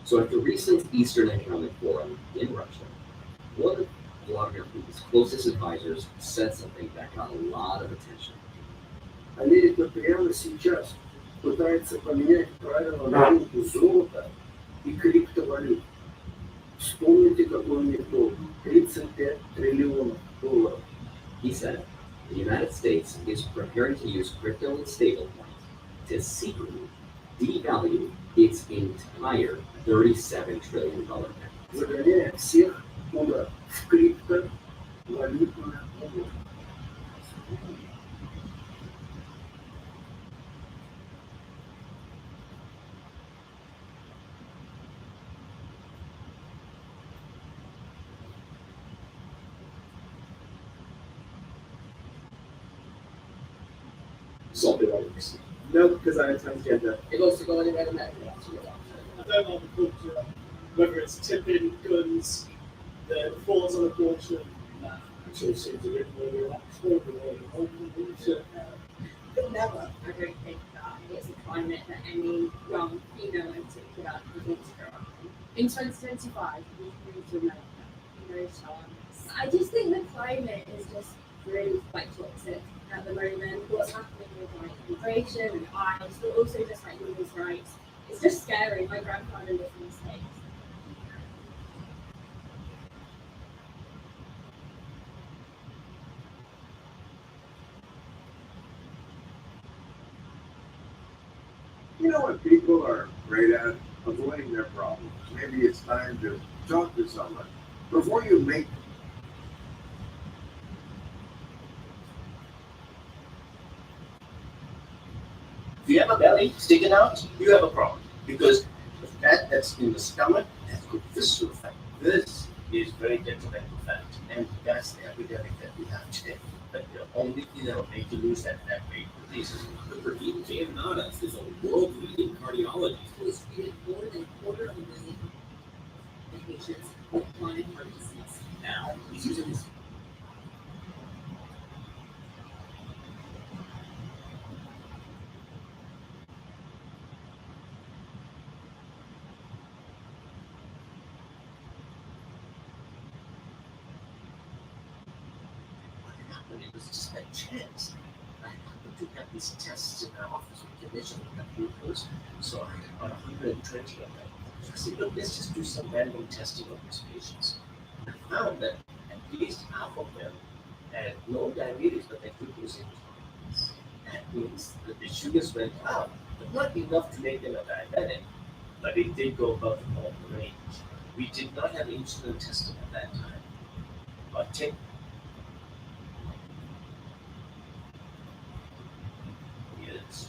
So at the recent Eastern Economic Forum in Russia, one one of his closest advisors said something that got a lot of attention. Америка прямо сейчас пытается поменять правила на рынке золота и криптовалют. Вспомните, какой у них долг. 35 триллионов долларов. He said the United States is preparing to use crypto and stablecoins to secretly devalue its entire $37 trillion debt. Загоняя всех куда? В криптовалютную область. Something like this. No, because I'm a transgender. It wants to go anywhere in America. I don't like the culture, whether it's tipping, guns, the falls on a portion. Actually, it seems a bit more relaxed over there. But never, I don't think that it's a climate that any young female in particular would want to grow up in. In 2025, we've moved to America. No chance. I just think the climate is just really quite toxic at the moment. What's happening with like immigration and ICE, but also just like women's rights. It's just scary. My grandfather lived in the States. You know what people are great at? Avoiding their problems. Maybe it's time to talk to someone before you make. If you have a belly sticking out, you have a problem. Because the fat that's in the stomach has good visceral fat. This is very detrimental fat. And that's the epidemic that we have today. But the only thing that will make you lose that fat weight is Dr. Dean Giannatas is a world-leading cardiologist Who has treated more than a quarter of a million patients with chronic heart disease. now. He's using his what happened. It was just by chance. I happened to have these tests in my office with condition of that glucose. So I had about 120 of them. So I said, look, let's just do some random testing of these patients. And I found that at least half of them had no diabetes, but their glucose was high. That means that the sugars went up, but not enough to make them a diabetic, but it did go above the normal range. We did not have insulin testing at that time. But take years.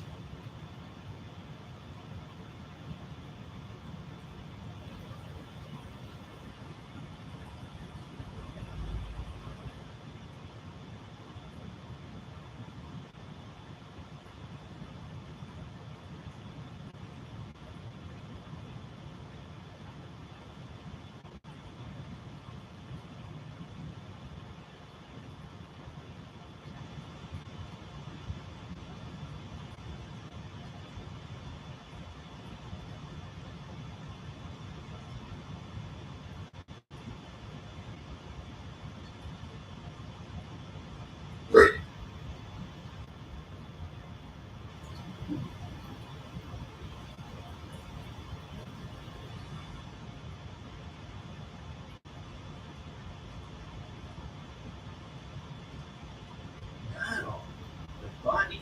Now, the body.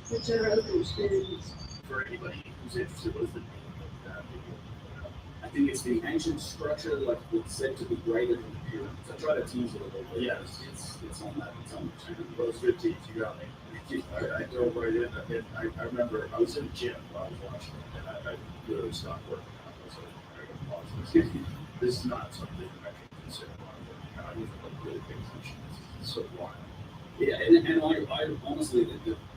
Such a road experience. For anybody who's interested, what is the name of that video? I think it's the ancient structure, like it's said to be greater than the pyramid. So I try to tease it a little bit. Yeah. It's on that. It's on the channel. Those good teams, you got me. I drove right in. I remember I was in the gym while I was watching it, and I literally stopped working out. I was like, I gotta pause this. This is not something I can consider while I'm working out. I need to like really pay attention. It's so wild. Yeah, and I honestly,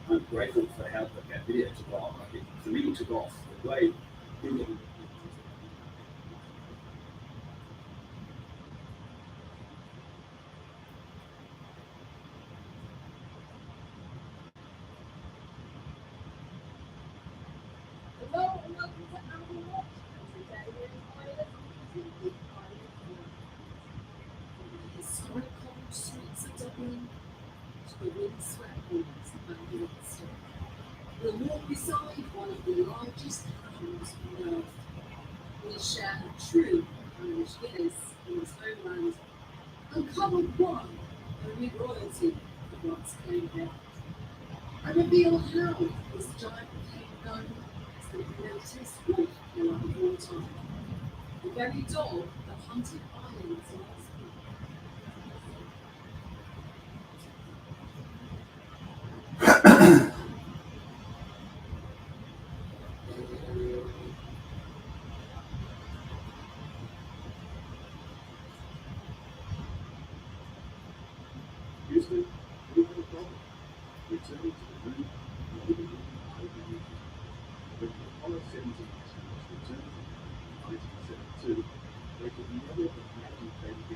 I'm grateful for how that video took off. Like for me, it took off the way people. the windswept halls of Westminster. We'll walk beside one of the largest cathedrals on earth. We share a true Irish Guinness in his homeland, uncover one only royalty could once claim it, and reveal how this giant became known as the greatest wolf killer of all time, the very dog that hunted islands in Houston, we've got a problem. Returning to the moon, maybe even overusing it. When the Apollo 17 astronauts returned from the moon in 1972, they could never have imagined they'd be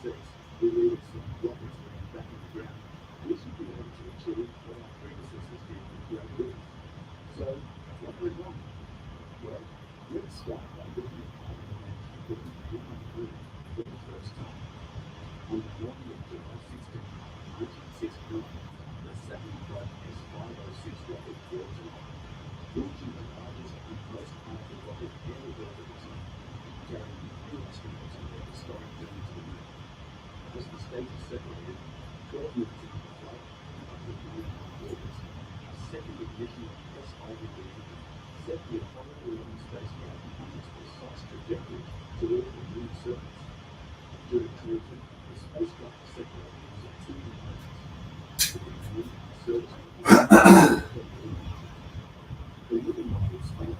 1966, we needed some rockets going back in the ground. We should be able to achieve what our predecessors did with great rivers. So, what went wrong? Well, let's start by looking at how we managed to put the Moon on the moon for the first time. On the morning of July 16, 1969, the Saturn V S506 rocket launched off, launching the largest and most powerful rocket ever built at the time, carrying 3 astronauts on their historic journey to the moon. As the stages separated, 12 minutes into the flight, after 9.5 orbits, a second ignition of S hydrogen engine set the Apollo 11 spacecraft on its precise trajectory toward the moon's surface. During collision, the spacecraft separated into 2 components, the moon service module and the lunar module. The lunar module spun up.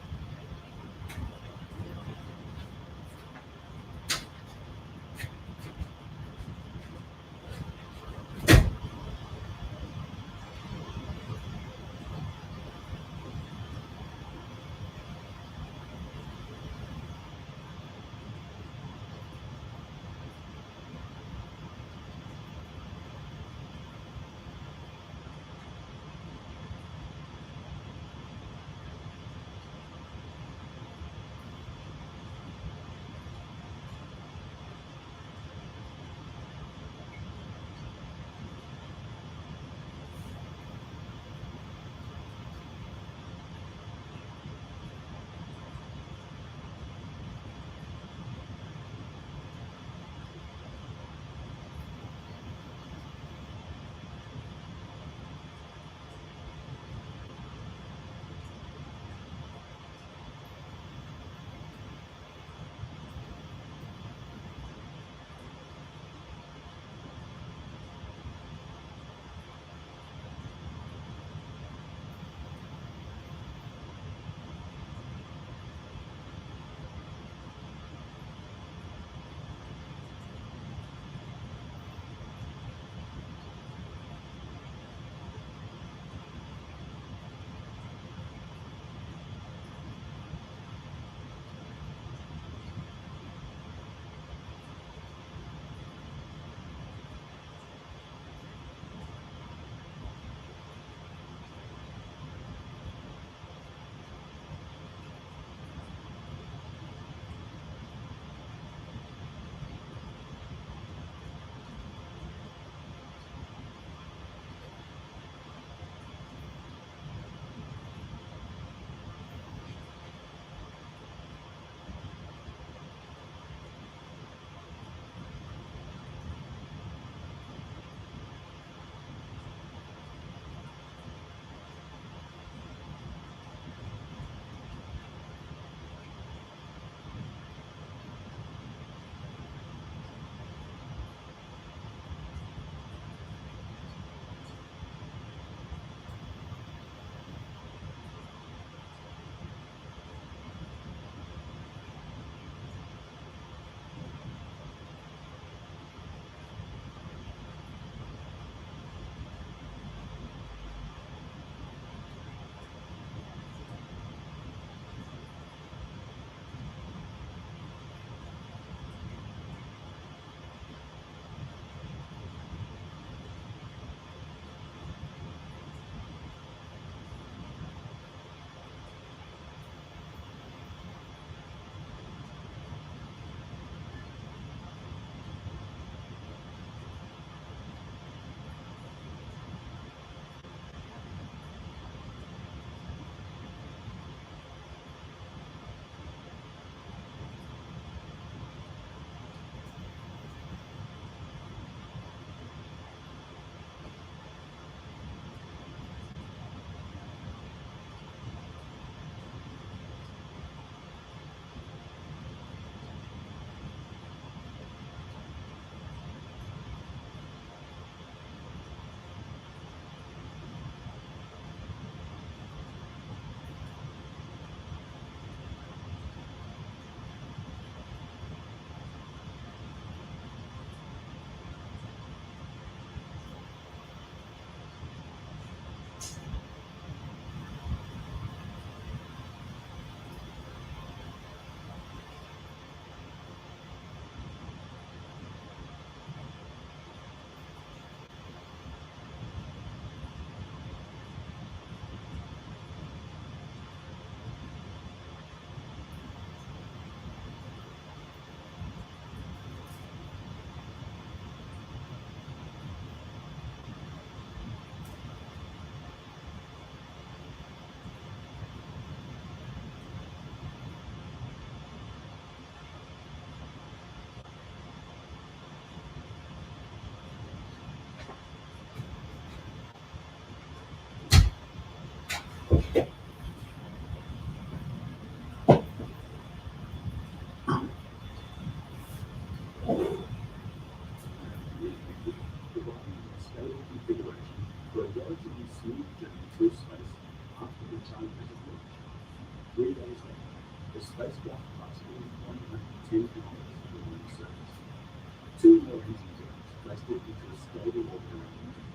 put into a stable orbit around the moon.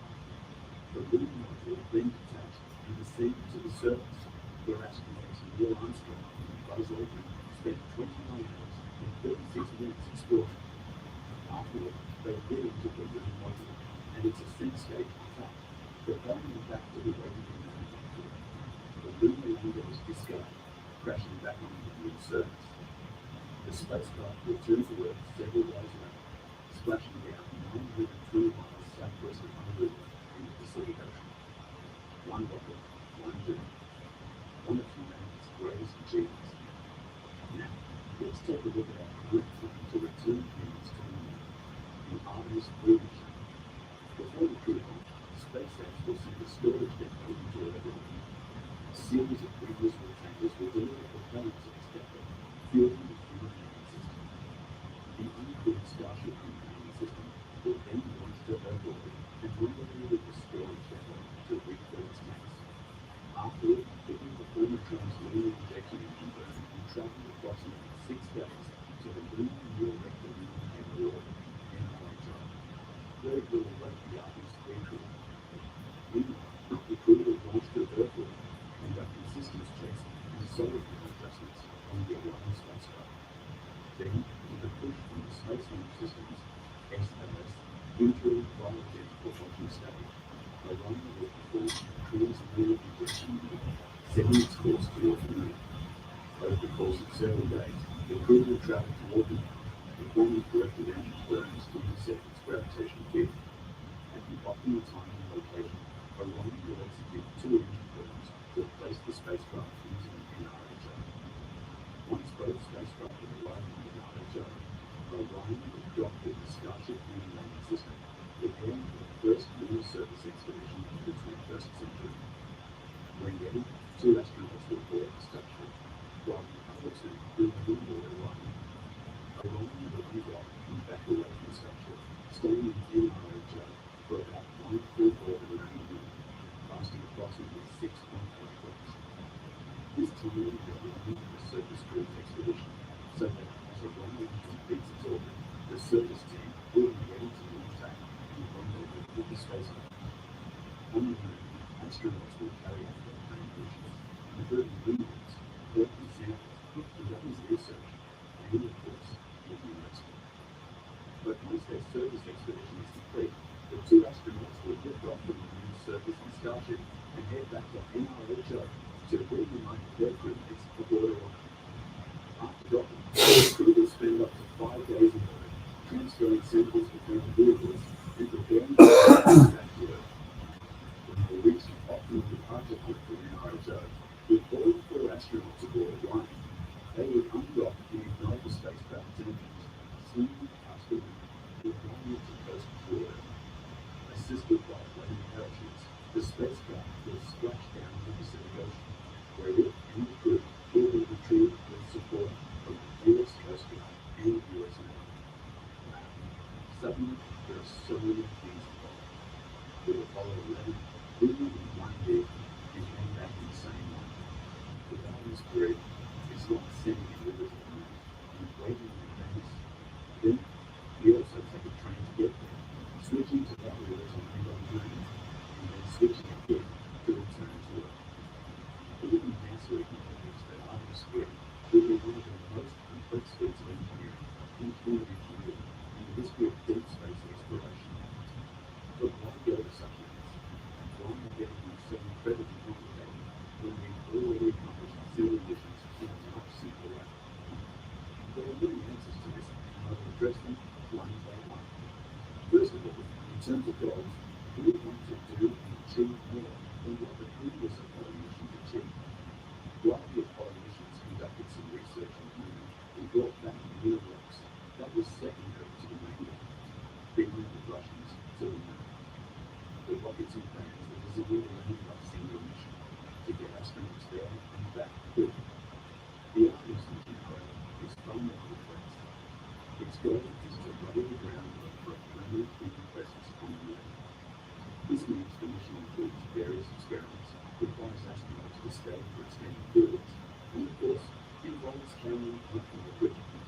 The lunar module then detached and descended to the surface, where astronauts Neil Armstrong and Buzz Aldrin spent 21 hours and 36 minutes exploring. Afterward, they re-entered the lunar module and its ascent stage attacked, propelling them back to the waiting humanity. The lunar lander was discarded, crashing back onto the moon's surface. The spacecraft returned to Earth several days later, splashing down 903 miles southwest of Honolulu in the Pacific Ocean. One rocket, one journey, one of humanity's greatest achievements. Now, let's take a look at our current plan to return humans to the moon, the Artemis 3 mission. Before the crew launch, SpaceX will send a storage depot into orbit. A series of reusable tankers will deliver propellant to this depot, fueling the human landing system. The uncrewed Starship companion system will then launch to Earth orbit and rendezvous with the storage depot to refill its tanks. Afterward, it will perform a trans-lunar injection engine burn and travel approximately 6 days to the lunar near-rectilinear orbit, NRHO, where it will await the Artemis 3 crew. Meanwhile, the crew will launch to Earth orbit, conducting systems checks and solar panel adjustments on the Orion spacecraft. Then, with the push from the Space Launch Systems, SLS, into a cryogenic propulsion stage, Orion will perform a trans-lunar injection maneuver, setting its course toward the moon. Over the course of several days, the crew will travel toward the moon, performing corrective engine burns to intercept its gravitational field. At the optimal time and location, Orion will execute 2 engine burns to place the spacecraft into the NRHO. Once both spacecraft have arrived in the NRHO, Orion will dock with the Starship lunar landing system, preparing for the first lunar surface expedition of the 21st century. When ready, 2 astronauts will board the Starship, while the other 2 will board Orion. Orion will undock and back away from the Starship, staying in the NRHO for about 1 full orbit around the moon, lasting approximately 6.8 weeks. This time will be the surface cruise expedition, so that as Orion completes its orbit, the surface team will be ready to launch out and rendezvous with the spacecraft. On the moon, astronauts will carry out their main missions, including luminaries, collecting samples, conducting research, and of course, making rescue. But once their surface expedition is complete, the 2 astronauts will lift off from the moon's surface in Starship and head back to NRHO to reunite their crewmates aboard Orion. After docking, the crew will spend up to 5 days in orbit, transferring samples between the vehicles and preparing to return back to Earth. When they reach the optimal departure point for NRHO, with all 4 astronauts aboard Orion, they will undock and ignite the spacecraft's engines, swinging past the moon and flying it to coast toward Earth. Assisted by floating parachutes, the spacecraft will splash down the Pacific Ocean, where it and the crew will be retrieved with support from the US Coast Guard and US Navy. Wow. Suddenly, there are so many things involved. With Apollo 11, moving in one vehicle and heading back in the same one. With Artemis 3, it's like sending a river to the moon and waiting in advance. Then, we also take a train to get there, switching to that river to land on the moon, and then switching again to return to Earth. Even NASA acknowledges that Artemis 3 will be one of the most complex feats of engineering in human ingenuity in the history of deep space exploration. But why go to such lengths? Why make everything so incredibly complicated when we've already accomplished silly missions in a much simpler way? There are many answers to this, and I will address them one by one. First of all, in terms of goals, we want to do and achieve more than what the previous Apollo missions achieved. While the Apollo missions conducted some research on the moon and brought back lunar rocks, that was secondary to the main goal, bringing the Russians to the moon. The rockets and planes were designed only for a single mission, to get astronauts there and back quickly. The Artemis mission, however, is far more complex. Its goal is to lay the groundwork for a permanent human presence on the moon. This means the mission includes various experiments, requires astronauts to stay for extended periods, and of course, involves carrying multiple equipment.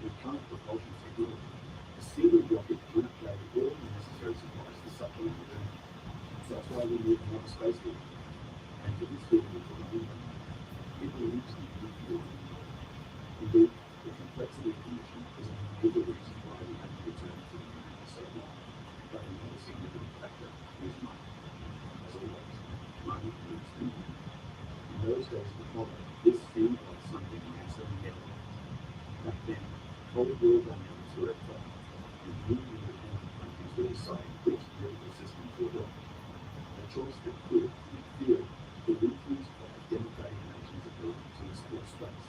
With current propulsion technology, a single rocket can't carry all the necessary why we need another space mission. And for this vehicle to remain, it will need to be refueled. Indeed, the complexity of the mission is a major reason why we haven't returned to the moon for so long. But another significant factor is money. As always, money moves the needle. In those days of Apollo, this seemed like something NASA never did. Back then, cold war dynamics were at play, and new independent countries were deciding which political system to adopt. A choice that could, in theory, be influenced by a democratic nation's ability to explore space.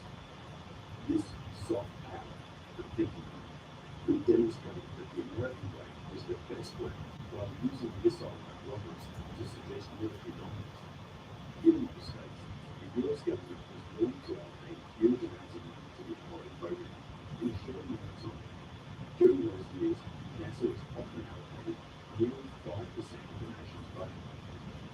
This soft power of thinking could demonstrate that the American way was the best way while using missile-like rockets to suggest military dominance. Given the stakes, the US government was willing to allocate huge amounts of money to the Apollo program in a short amount of time. During those years, NASA was often allocated nearly 5% of the nation's budget.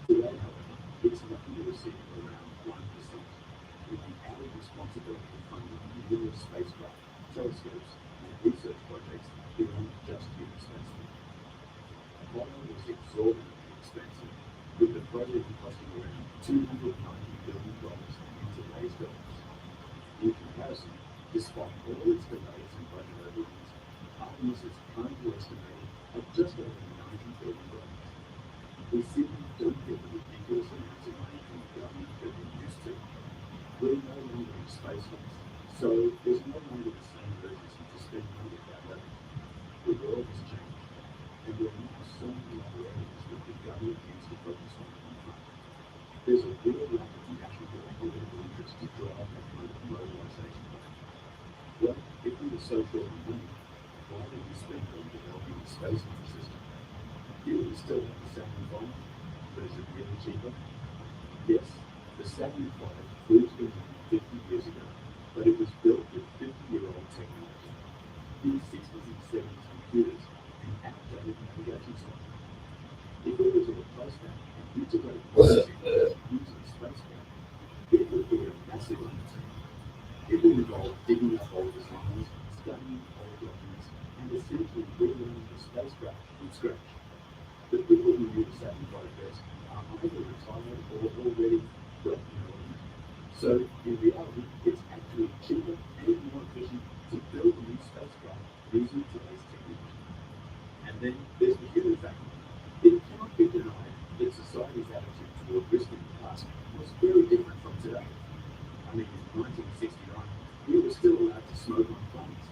Today, however, it's lucky to receive around 1%, with the added responsibility of funding numerous spacecraft, telescopes, and research projects beyond just human spaceflight. Apollo was exorbitantly expensive, with the project costing around $290 billion in today's dollars. In comparison, despite all its delays and budget overruns, Artemis is currently estimated at just over $90 billion. We simply don't get the ridiculous amounts of money from the government that we used to. We're no longer in space race, so there's no longer the same urgency to spend money at that level. The world has changed, and there are now so many other areas that the government needs to focus on in front. There's a real lack of national or political interest to drive that kind of mobilization. Well, if we were so short on money, why did we spend on developing the space system? Do we still have the Saturn V, but is it really cheaper? Yes, the Saturn V flew to the moon 50 years ago, but it was built with 50-year-old technology, in 60s and 70s computers, and outdated navigation software. If we were to replace that and integrate using spacecraft, it would be a massive undertaking. It would involve digging up old designs, studying old documents, and essentially relearning the spacecraft from scratch. The people who use Saturn V best are either retired or already well-known. So, in reality, it's actually cheaper and more efficient to build a new spacecraft using today's technology. And then there's the human factor. It cannot be denied that society's attitude toward risk in the past was very different from today. I mean, in 1969, we were still allowed to smoke on planes.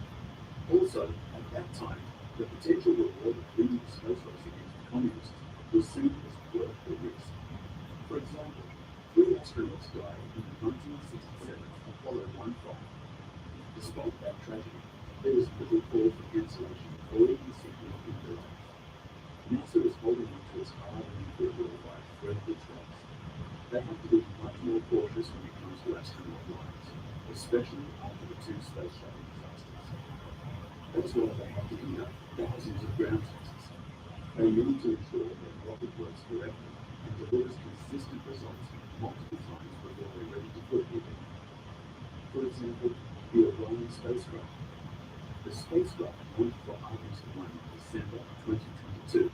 Also, at that time, the potential reward of winning the space race against the communists was seen as worth the risk. For example, 3 astronauts died in the 1967 Apollo 1 flight. Despite that tragedy, there was little call for cancellation or even significant delay. NASA is holding on to its hard-earned goodwill by a thread of its legs. They have to be much more cautious when it comes to astronaut lives, especially after the 2 space shuttle disasters. That's why they have to conduct thousands of ground tests. They need to ensure that the rocket works correctly and delivers consistent results multiple times before they're ready to put it in. For example, the Orion spacecraft. The spacecraft launched for Artemis 1 in December 2022,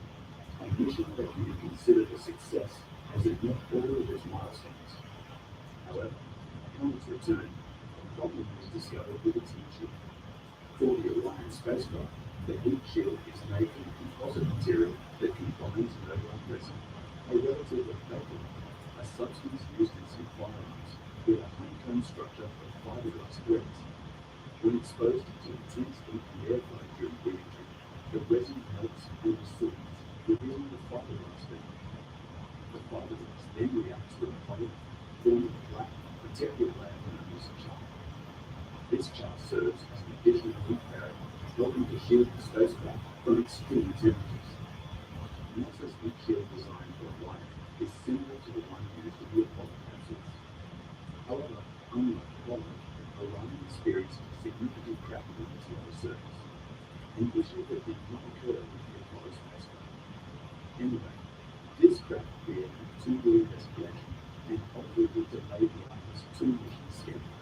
a mission that can be considered a success as it met all of its milestones. However, upon its return, a problem was discovered with its heat shield. For the Orion spacecraft, the heat shield is made from a composite material that combines noble resin, a relative of Pleco, a substance used in some firearms, with a honeycomb structure of fiberglass threads. When exposed to intense heat and airflow during reentry, the resin melts and recedes, revealing the fiberglass film. The fiberglass then reacts with the polymer, forming a black, protective layer known as char. This char serves as an additional heat barrier, helping to shield the spacecraft from extreme temperatures. NASA's heat shield design for Orion is similar to the one used in the Apollo capsules. However, unlike Apollo, Orion experienced significant cracking on its lower surface, an issue that did not occur with the Apollo spacecraft. Anyway, this crack created a 2-year investigation and ultimately delayed the Artemis 2 mission schedule.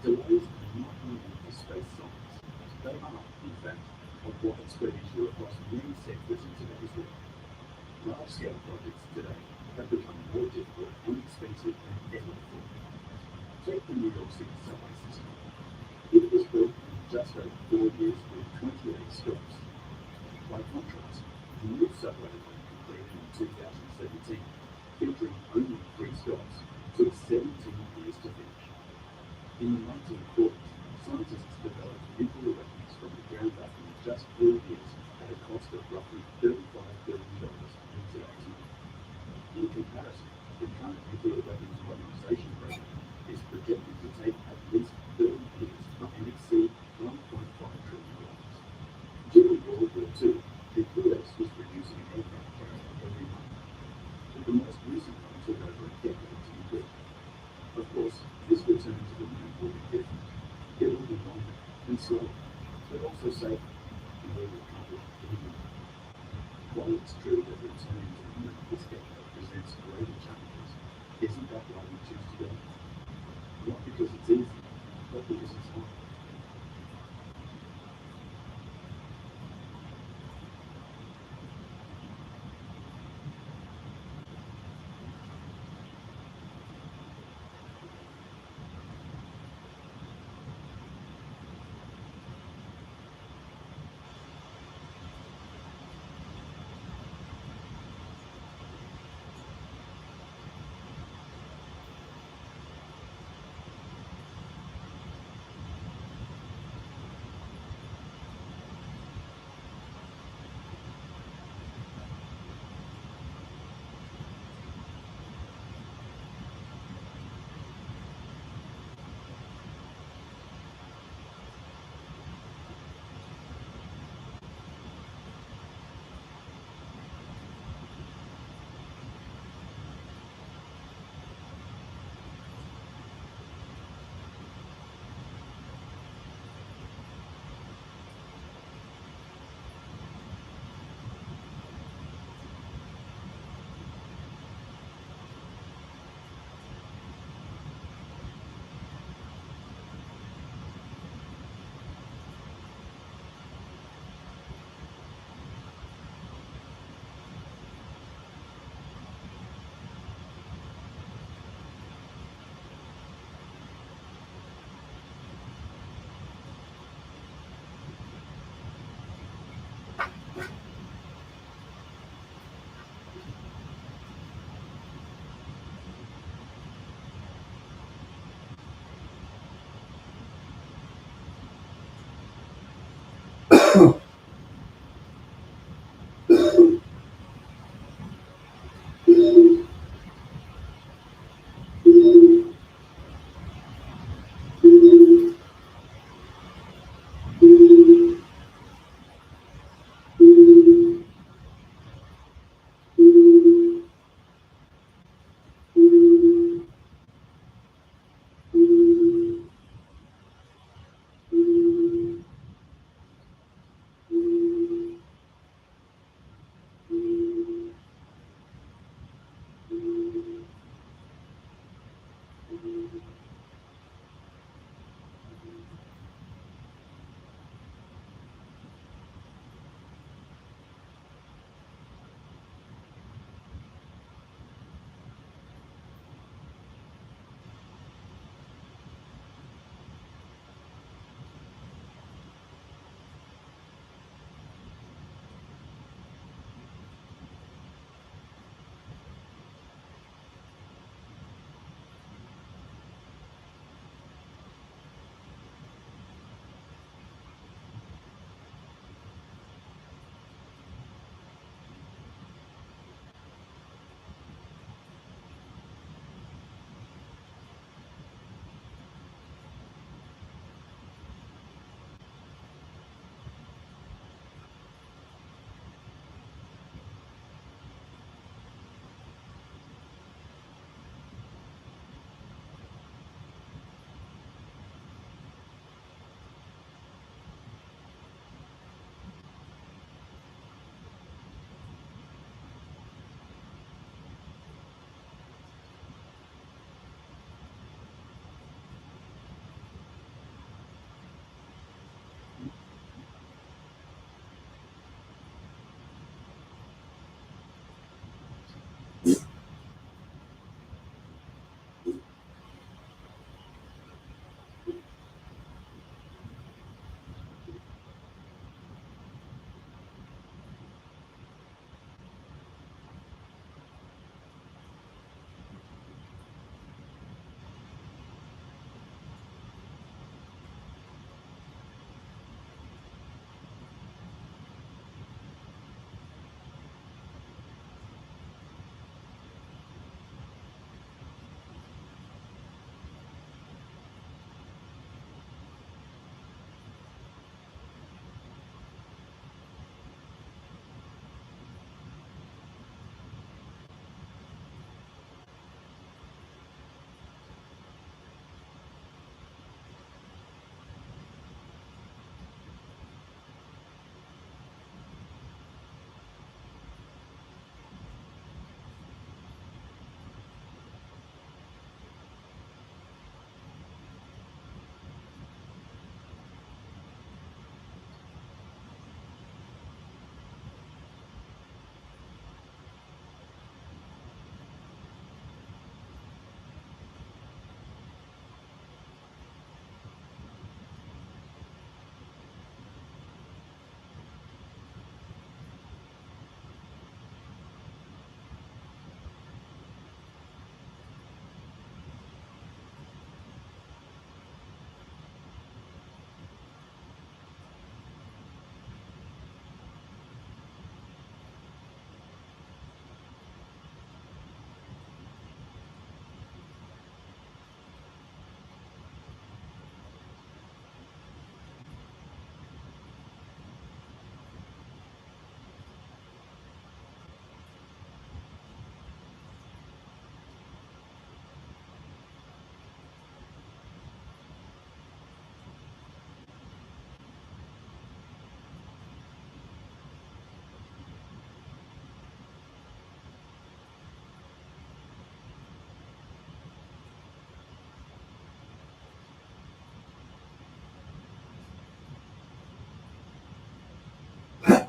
Delays are not unique to space science. They are, in fact, a widespread issue across many sectors in today's world. Large-scale projects today have become more difficult and expensive than ever before. Take the New York City subway system. It was built in just over 4 years with 28 stops. By contrast, the new subway line completed in 2017, featuring only 3 stops, took 17 years to finish. In the 1940s, scientists developed nuclear weapons from the ground up in just 4 years at a cost of roughly $35 billion in today's money. In comparison, the current nuclear weapons modernization program is projected to take at least 30 years and exceed $1.5 trillion. During World War II, the US was producing an aircraft carrier every month, but the most recent one took over a decade to be built. Of course, this return to the moon will be different. It will be longer and slower, but also safer, and we will accomplish even more. While it's true that returning to the moon this decade presents greater challenges, isn't that why we choose to go? Not because it's easy, but because it's hard.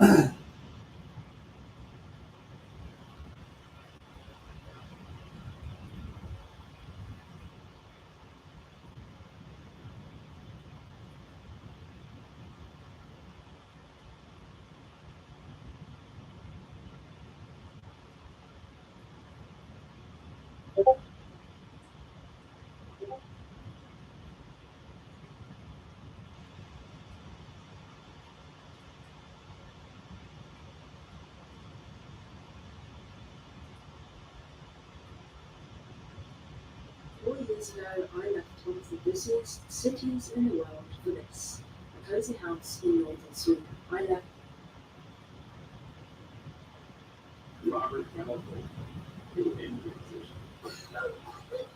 4 years ago, I left one of the busiest cities in the world for this, a cozy house in northern Sweden. I left. Robert Melville in position.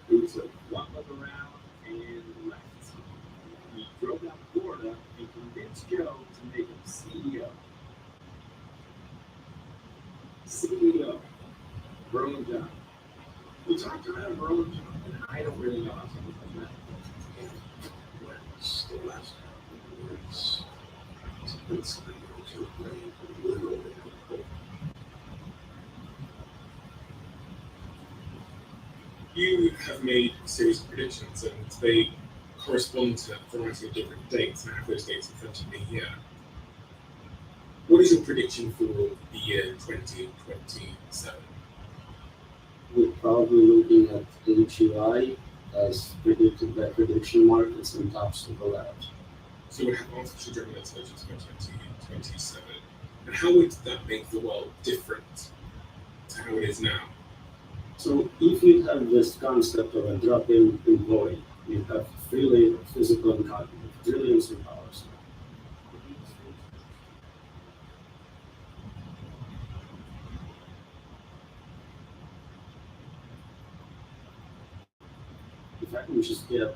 He took one look around and left. He drove down to Florida and convinced Joe to make him CEO. CEO. Berlin John. We talked about Berlin John, and I don't really know how to do that. When's the last time you was something to play literally? You have made a series of predictions, and they correspond to a variety of different dates, and I have those dates in front of me here. What is your prediction for the year 2027? We're probably looking at AGI as predicted by prediction markets and tops of the labs. So we have artificial general intelligence by 2027. And how would that make the world different to how it is now? So if you have this concept of a drop-in employee, you have free labor, physical and cognitive, trillions of dollars. If I can just get a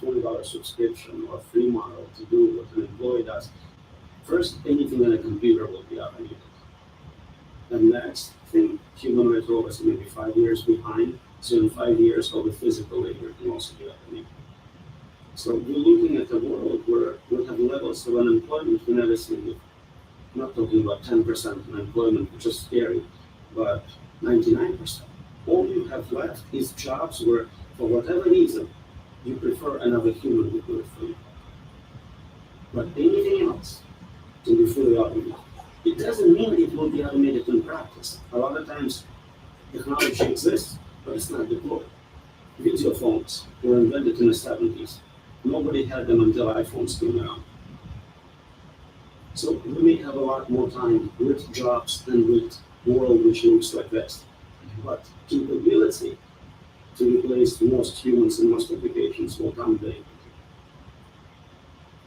$20 subscription or a free model to do what an employee does, first anything on a computer will be automated. The next thing, humanoid robots may be 5 years behind, so in 5 years all the physical labor can also be automated. So we're looking at a world where we'll have levels of unemployment we never seen before. I'm not talking about 10% unemployment, which is scary, but 99%. All you have left is jobs where, for whatever reason, you prefer another human to do it for you. But anything else can be fully automated. It doesn't mean it will be automated in practice. A lot of times, technology exists, but it's not deployed. Video phones were invented in the 70s. Nobody had them until iPhones came around. So we may have a lot more time with jobs than with world which looks like this. But capability to replace most humans in most applications will come very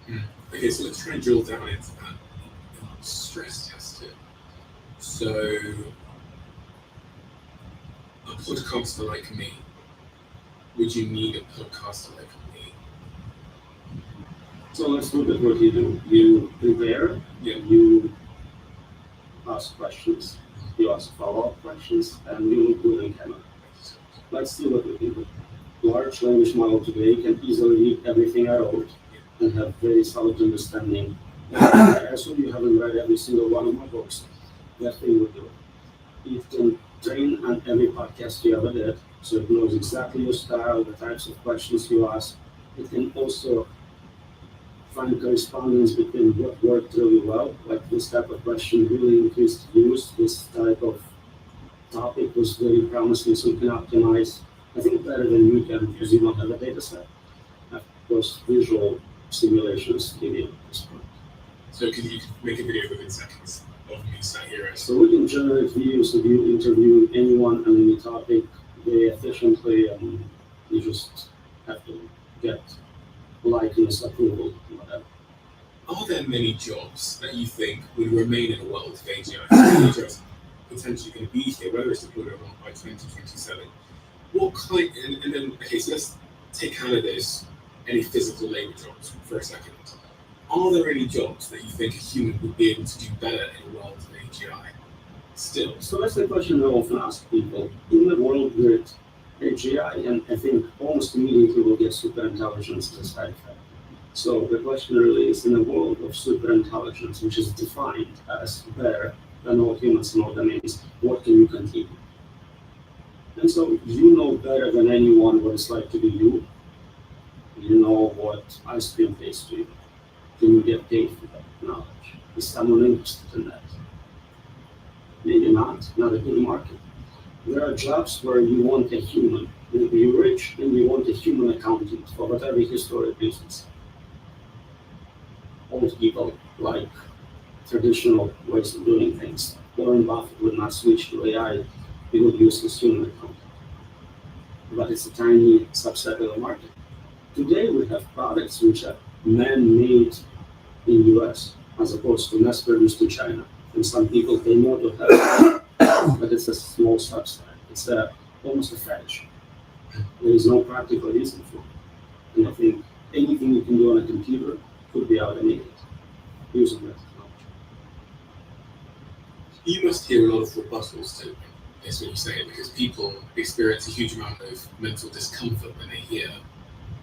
quickly. Okay, so let's try and drill down into that. Stress test it. So, a podcaster like me, would you need a podcaster like me? So let's look at what you do. You prepare, you ask questions, you ask follow-up questions, and you look good in camera. Let's see what we can do. Large language model today can easily read everything I wrote and have very solid understanding. I assume you haven't read every single one of my books. That thing will do it. It can train on every podcast you ever did, so it knows exactly your style, the types of questions you ask. It can also find correspondence between what worked really well, like this type of question really increased views, this type of topic was very promising, so you can optimize. I think better than you can because you don't have a data set. Of course, visual simulations give you this point. So can you make a video within seconds of me sat here? So we can generate videos of you interviewing anyone on any topic very efficiently, and you just have to get likeness, approval, whatever. Are there many jobs that you think would remain in a world of AGI? Jobs potentially going to be here, whether it's deployed or not by 2027. What kind, and then, okay, so let's take out of this any physical labor jobs for a second. Are there any jobs that you think a human would be able to do better in a world of AGI? Still. So that's the question I often ask people. In the world with AGI, and I think almost immediately we'll get super intelligence as a side effect. So the question really is, in a world of superintelligence, which is defined as better than all humans in all domains, what can you continue? And so you know better than anyone what it's like to be you. You know what ice cream tastes to you. Can you get paid for that knowledge? Is someone interested in that? Maybe not a good market. There are jobs where you want a human. You're rich and you want a human accountant for whatever historic reasons. Old people like traditional ways of doing things. Warren Buffett would not switch to AI, he would use his human accountant. But it's a tiny subset of the market. Today we have products which are man-made in US as opposed to mass-produced in China. And some people pay more to have it, but it's a small subset. It's almost a fetish. There is no practical reason for it. And I think anything you can do on a computer could be automated using that technology. You must hear a lot of rebuttals to this when you say it, because people experience a huge amount of mental discomfort when they hear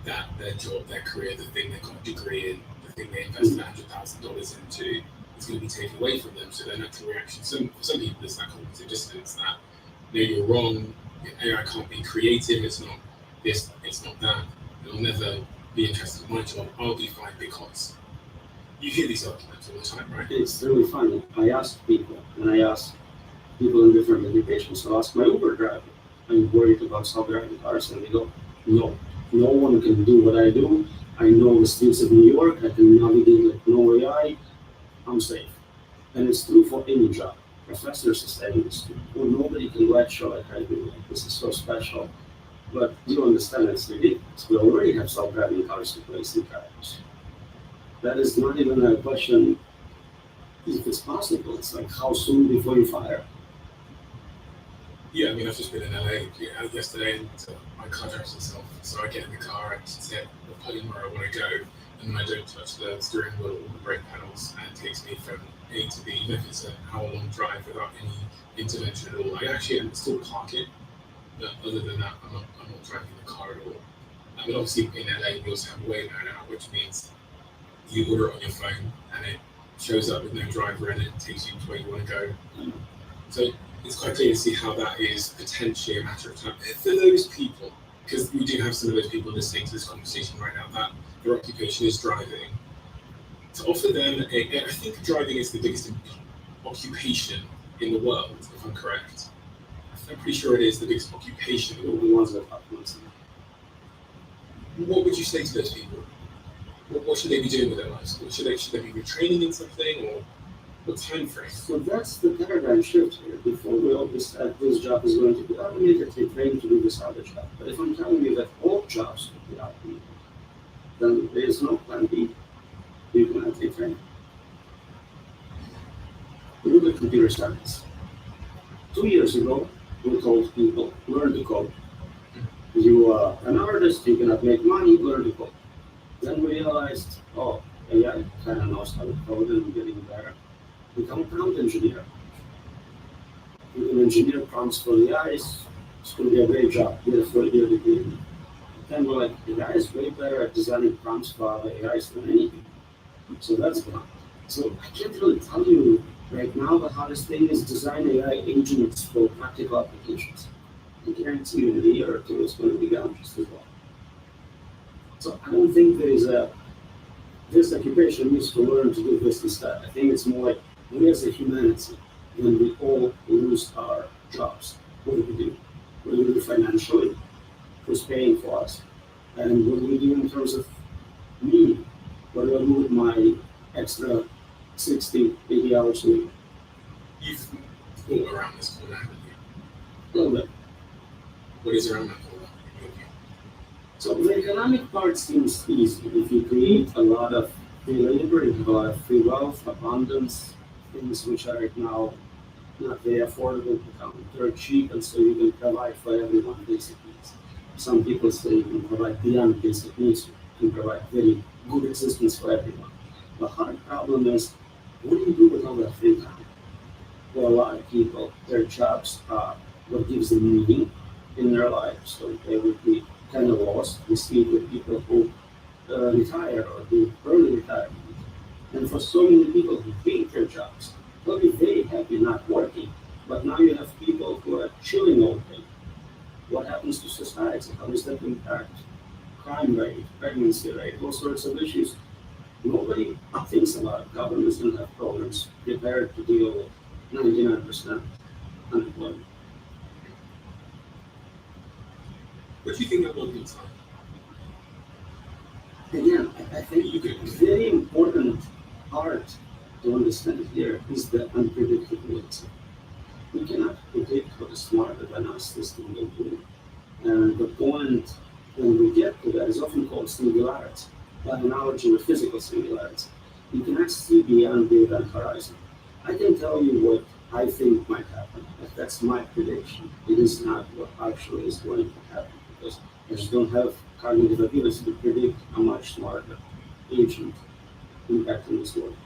that their job, their career, the thing they got a degree in, the thing they invested $100,000 into, is going to be taken away from them. So their natural reaction, for some people, it's that cognitive dissonance that, no, you're wrong, AI can't be creative, it's not this, it's not that, it'll never be interested in my job, I'll be fine because. You hear these arguments all the time, right? It's really funny. I ask people, and I ask people in different occupations, so I ask my Uber driver, I'm worried about self-driving cars, and they go, no one can do what I do. I know the streets of New York, I can navigate like no AI, I'm safe. And it's true for any job. Professors are saying this too. Well, nobody can lecture like I do, like this is so special. But you understand it's ridiculous. We already have self-driving cars replacing drivers. That is not even a question if it's possible. It's like how soon before you fire? Yeah, I mean, I've just been in LA yesterday, and my car drives itself. So I get in the car, I just hit the plug-in where I want to go, and then I don't touch the steering wheel or the brake pedals, and it takes me from A to B, even if it's an hour-long drive without any intervention at all. I actually am still parking, but other than that, I'm not driving the car at all. I mean, obviously in LA, we also have Waymo now, which means you order it on your phone, and it shows up with no driver in it, and takes you to where you want to go. So it's quite clear to see how that is potentially a matter of time. For those people, because we do have some of those people listening to this conversation right now, that their occupation is driving, to offer them, I think driving is the biggest occupation in the world, if I'm correct. I'm pretty sure it is the biggest occupation in the world. What would you say to those people? What should they be doing with their lives? Should they be retraining in something, or what time frame? So that's the paradigm shift here. Before we always said this job is going to be automated, they train to do this other job. But if I'm telling you that all jobs will be automated, then there is no plan B. You can actually train. Look at computer science. 2 years ago, we told people, learn to code. You are an artist, you cannot make money, learn to code. Then we realized, oh, AI kind of knows how to code and getting better. Become a prompt engineer. You can engineer prompts for AI, it's going to be a great job. Get a 4-year degree. Then we're like, AI is way better at designing prompts for other AIs than anything. So that's gone. So I can't really tell you right now the hardest thing is design AI agents for practical applications. I guarantee you in a year or two it's going to be gone just as well. So I don't think this occupation needs to learn to do this instead. I think it's more like we as a humanity, when we all lose our jobs, what do we do? What do we do financially? Who's paying for us? And what do we do in terms of me? What do I do with my extra 60, 80 hours a week? You've thought around this corner, haven't A you? little bit. What is around that corner? So the economic part seems easy. If you create a lot of free labor, you have a lot of free wealth, abundance, things which are right now not very affordable, become very cheap, and so you can provide for everyone basic needs. Some people say you can provide beyond basic needs, you can provide very good existence for everyone. The hard problem is, what do you do with all that free time? For a lot of people, their jobs are what gives them meaning in their life, so they would be kind of lost. We see with people who retire or do early retirement. And for so many people who hate their jobs, they'll be very happy not working. But now you have people who are chilling all day. What happens to society? How does that impact crime rate, pregnancy rate, all sorts of issues? Nobody thinks about it. Governments don't have programs prepared to deal with 99% unemployment. What do you think that will be time? Again, I think a very important part to understand here is the unpredictability. We cannot predict what a smarter than us system will do. And the point when we get to that is often called singularity, by analogy with physical singularity. You cannot see beyond the event horizon. I can tell you what I think might happen, but that's my prediction. It is not what actually is going to happen, because I just don't have cognitive ability to predict a much smarter agent impacting this world.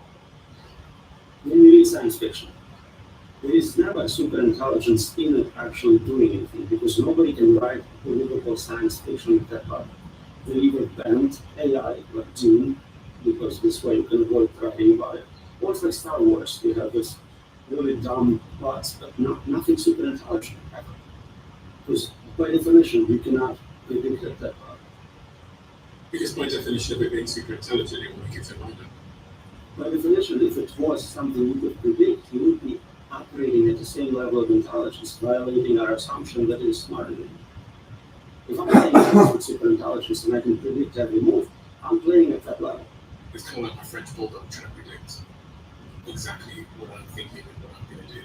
When you read science fiction, there is never super intelligence in it actually doing anything, because nobody can write believable science fiction with that level. They either bend AI like Dune, because this way you can avoid writing about it. Or it's like Star Wars, you have this really dumb plots, but nothing super intelligent ever. Because by definition, you cannot predict that level. Because by definition of it being super intelligent, it will make it random. By definition, if it was something you could predict, you would be operating at the same level of intelligence, violating our assumption that it is smarter than you. If I'm playing chess with super intelligence and I can predict every move, I'm playing at that level. It's kind of like my French bulldog trying to predict exactly what I'm thinking and what I'm going to do.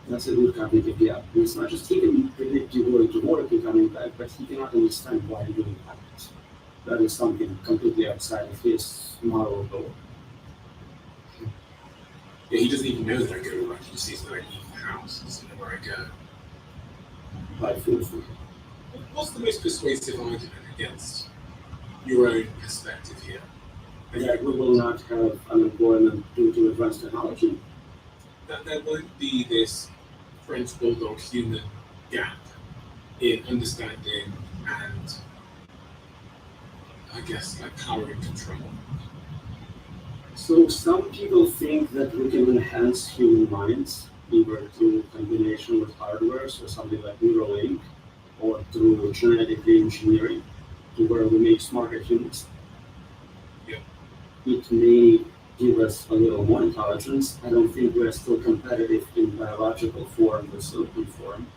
That's a good cognitive gap. And it's not just he can predict you going to work and coming back, but he cannot understand why you're doing that. That is something completely outside of his model of goal. Yeah, he doesn't even know that I go to work. He just sees that I leave the house. He doesn't know where I go. By food. What's the most persuasive argument against your own perspective here? That we will not have unemployment due to advanced technology. That there won't be this French bulldog human gap in understanding and, I guess, like power and control. So some people think that we can enhance human minds either through combination with hardware, so something like Neuralink, or through genetic engineering, to where we make smarter humans. Yeah. It may give us a little more intelligence. I don't think we're still competitive in biological form with silicon form.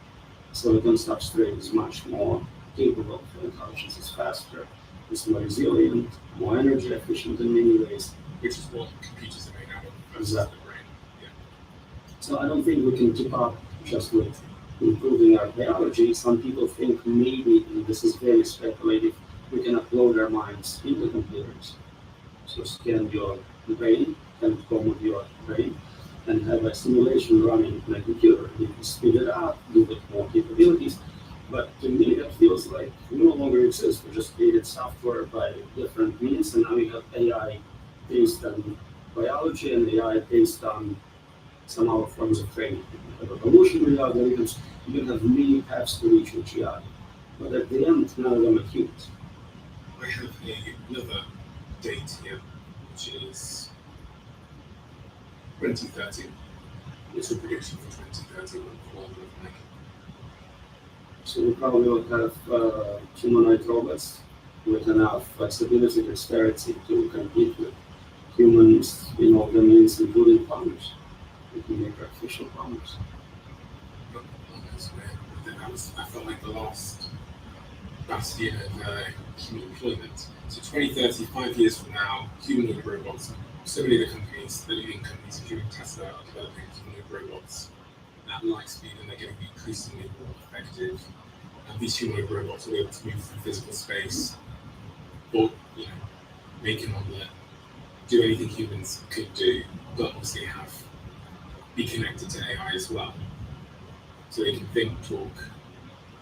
Silicon substrate is much more capable for intelligence. It's faster, it's more resilient, more energy efficient in many ways. Which is what computers are made out of. Exactly. The brain. Yeah. So I don't think we can keep up just with improving our biology. Some people think maybe, and this is very speculative, we can upload our minds into computers. So scan your brain, come with your brain, and have a simulation running in a computer. You can speed it up, give it more capabilities. But to me, that feels like we no longer exist. We just created software by different means, and now we have AI based on biology and AI based on some other forms of training. You have evolutionary algorithms, you can have many paths to reach your GI. But at the end, none of them are humans. I have another date here, which is 2030. It's a prediction for 2030 what the world will look like. So we probably will have humanoid robots with enough flexibility, dexterity to compete with humans in all domains, including farmers. We can make artificial farmers. I felt like the last bastion of human employment. So 2030, 5 years from now, humanoid robots, so many of the companies, the leading companies, including Tesla, are developing humanoid robots at light speed, and they're going to be increasingly more effective. And these humanoid robots will be able to move through physical space, or make an omelette, do anything humans could do, but obviously be connected to AI as well. So they can think, talk.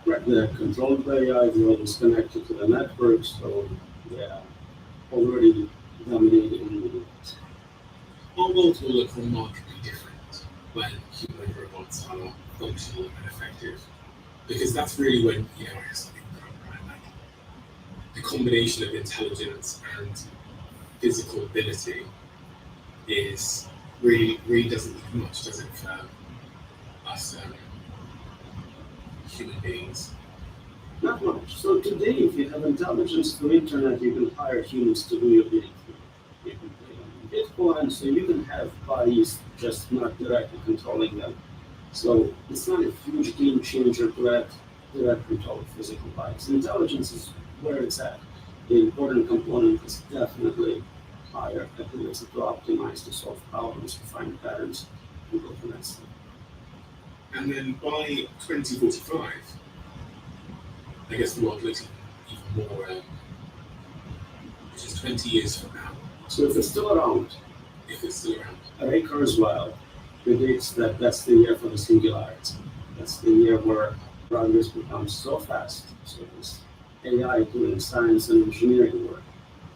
Right, they're controlled by AI, they're always connected to the network, so they're already dominating in the world. Our world will look remarkably different when humanoid robots are functional and effective. Because that's really when, I have something that I'm like, the combination of intelligence and physical ability is really doesn't do much, does it, for us human beings? Not much. So today, if you have intelligence through internet, you can hire humans to do your bidding for you. You can play on Bitcoin, so you can have bodies just not directly controlling them. So it's not a huge game changer to have direct control of physical bodies. Intelligence is where it's at. The important component is definitely higher ability to optimize, to solve problems, to find patterns, and go for that stuff. And then by 2045, I guess the world looks even more, which is 20 years from now. So if it's still around, Ray Kurzweil predicts that that's the year for the singularity. That's the year where progress becomes so fast. So this AI doing science and engineering work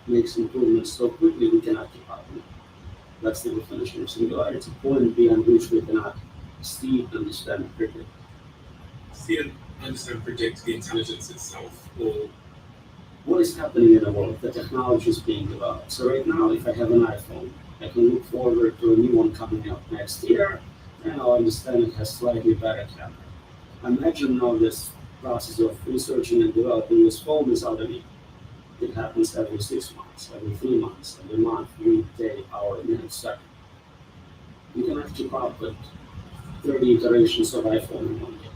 makes improvements so quickly we cannot keep up with it. That's the definition of singularity, point beyond which we cannot see, understand, predict. See and understand, predict the intelligence itself, or what is happening in the world? The technology is being developed. So right now, if I have an iPhone, I can look forward to a new one coming out next year, and I'll understand it has slightly better camera. Imagine now this process of researching and developing this phone is automated. It happens every 6 months, every 3 months, every month, week, day, hour, minute, second. You cannot keep up with 30 iterations of iPhone in 1 year.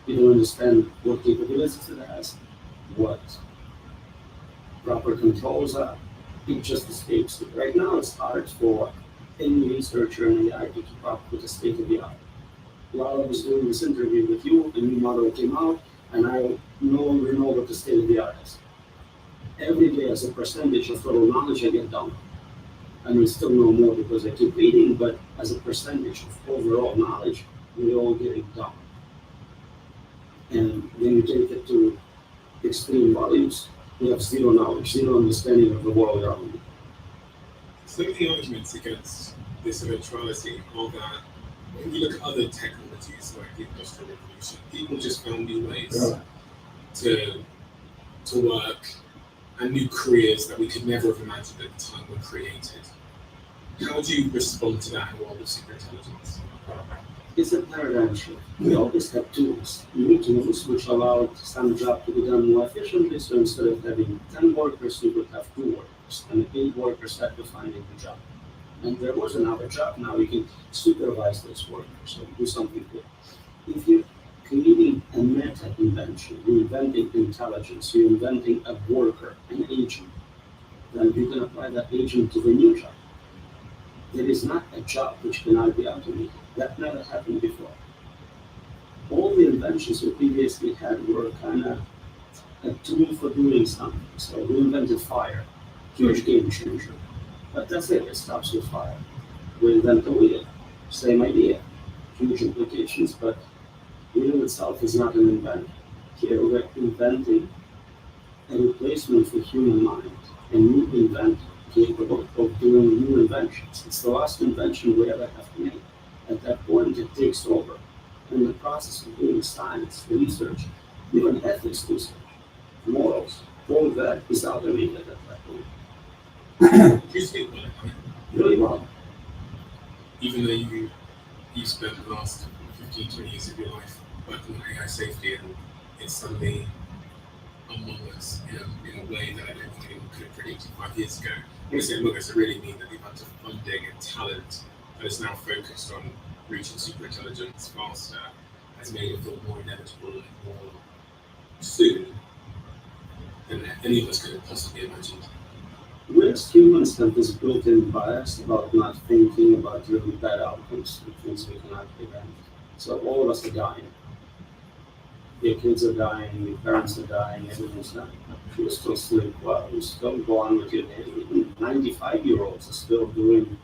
You don't understand what capabilities it has, what proper controls are. It just escapes you. Right now, it's hard for any researcher in AI to keep up with the state of the art. While I was doing this interview with you, a new model came out, and I no longer know what the state of the art is. Every day, as a percentage of total knowledge, I get down. I mean, still know more because I keep reading, but as a percentage of overall knowledge, we're all getting down. And when you take it to extreme values, we have zero knowledge, zero understanding of the world around you. Some of the arguments against this eventuality are that when you look at other technologies like the Industrial Revolution, people just found new ways to work, and new careers that we could never have imagined at the time were created. How do you respond to that in the world of superintelligence? It's a paradigm shift. We always have tools, new tools, which allow some job to be done more efficiently. So instead of having 10 workers, you would have 2 workers, and 8 workers had to find a new job. And there was another job. Now you can supervise those workers or do something good. If you're creating a meta invention, you're inventing intelligence, you're inventing a worker, an agent, then you can apply that agent to the new job. There is not a job which cannot be automated. That never happened before. All the inventions we previously had were kind of a tool for doing something. So we invented fire, huge game changer. But that's it, it stops with fire. We invent the wheel, same idea, huge implications, but wheel itself is not an invention. Here we're inventing a replacement for human mind, a new inventor capable of doing new inventions. It's the last invention we ever have to make. At that point, it takes over. And the process of doing science, research, even ethics research, morals, all of that is automated at that point. Do you speak well? Really well. Even though you spent the last 15, 20 years of your life working on AI safety, and it's suddenly among us in a way that I don't think anyone could have predicted 5 years ago. When I say among us, I really mean that the amount of funding and talent that is now focused on reaching superintelligence faster has made it feel more inevitable and more soon than any of us could have possibly imagined. We as humans have this built-in bias about not thinking about really bad outcomes and things we cannot prevent. So all of us are dying. Your kids are dying, your parents are dying, everyone's dying. You still sleep well, you still go on with your day. Even 95-year-olds are still doing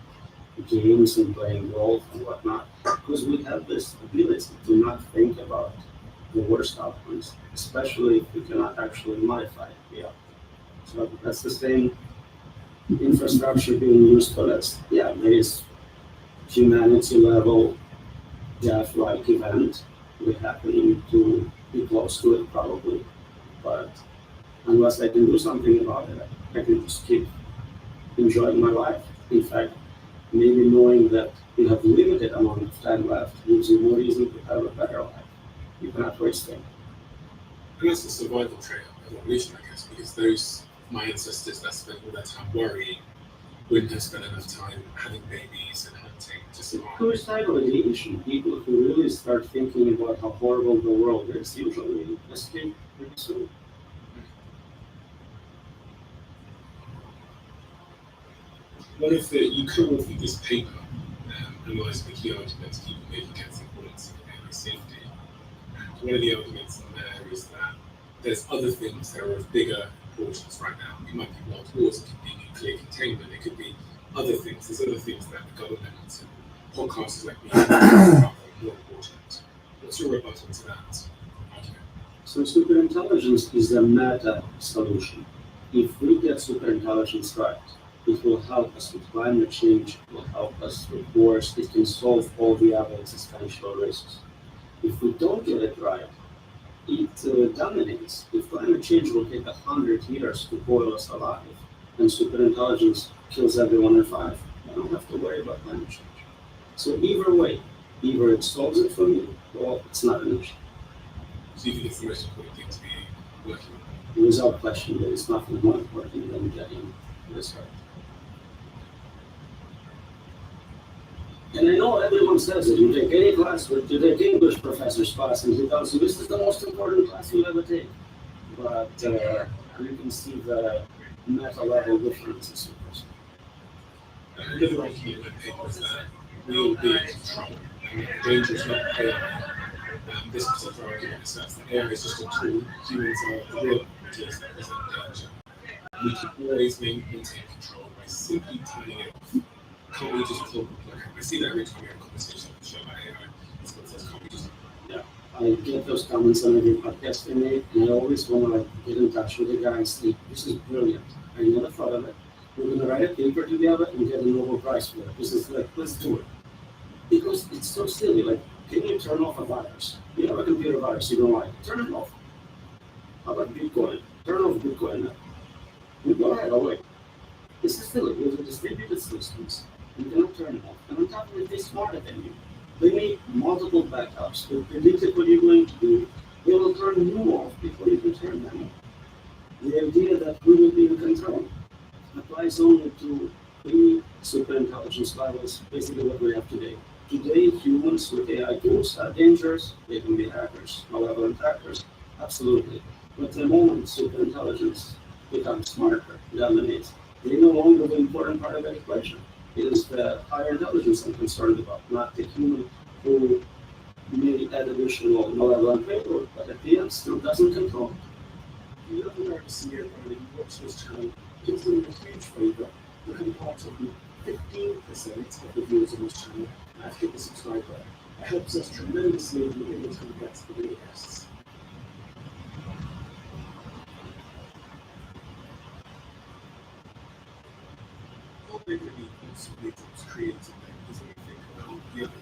games and playing golf and whatnot, because we have this ability to not think about the worst outcomes, especially if we cannot actually modify the outcome. So that's the same infrastructure being used for this. Yeah, there is humanity level death-like event. We're happening to be close to it probably, but Unless I can do something about it, I can just keep enjoying my life. In fact, maybe knowing that you have limited amount of time left gives you more reason to have a better life. You cannot waste it. And that's the survival trait of evolution, I guess, because those my ancestors that spent all their time worrying wouldn't have spent enough time having babies and hunting to survive. Suicidal ideation, people who really start thinking about how horrible the world is, usually escape pretty soon. One of the you co-authored this paper analysing the key arguments people make against importance of AI safety. And one of the arguments in there is that there's other things that are of bigger importance right now. It might be world wars, it could be nuclear containment, it could be other things. There's other things that the government and podcasts like me are more important. What's your rebuttal to that argument? So superintelligence is a meta solution. If we get superintelligence right, it will help us with climate change, it will help us with wars, it can solve all the other existential risks. If we don't get it right, it dominates. If climate change will take 100 years to boil us alive, and superintelligence kills everyone in 5, I don't have to worry about climate change. So either way, either it solves it for me, or it's not an issue. So you think it's the most important thing to be working on? Without question, there is nothing more important than getting this right. And I know everyone says it. You take any class, you take English professor's class, and he tells you this is the most important class you'll ever take. But you can see the meta level differences. Another argument in the paper is that we'll be in control, and the danger is not AI. This particular argument asserts that AI is just a tool, humans are the real actors that present danger. We can always maintain control by simply turning it off. Can't we just pull the plug? I see that every time we have a conversation on the show about AI. It's what says, can't we just... Yeah, I get those comments on every podcast I make, and I always want to get in touch with the guy and say, this is brilliant. I never thought of it. We're going to write a paper together and get a Nobel Prize for it. This is like, let's do it. Because it's so silly. Like, can you turn off a virus? You have a computer virus you don't like. Turn it off. How about Bitcoin? Turn off Bitcoin now. You go ahead, I'll wait. This is silly. Those are distributed systems. You cannot turn it off. And on top of it, they're smarter than you. They make multiple backups. They predicted what you're going to do. They will turn you off before you can turn them off. The idea that we will be in control applies only to any superintelligence levels, basically what we have today. Today, humans with AI tools are dangerous. They can be hackers, malevolent hackers, absolutely. But the moment superintelligence becomes smarter, dominates, they no longer the important part of the equation. It is the higher intelligence I'm concerned about, not the human who may add additional malevolent payload, but at the end still doesn't control. The other way to see it, when you watch this channel, gives them a huge favour. Look at the part of the 15% of the viewers on this channel and hit the subscribe button. It helps us tremendously in being able to get to the video guests. What big would be possibly was created then, because when you think about the other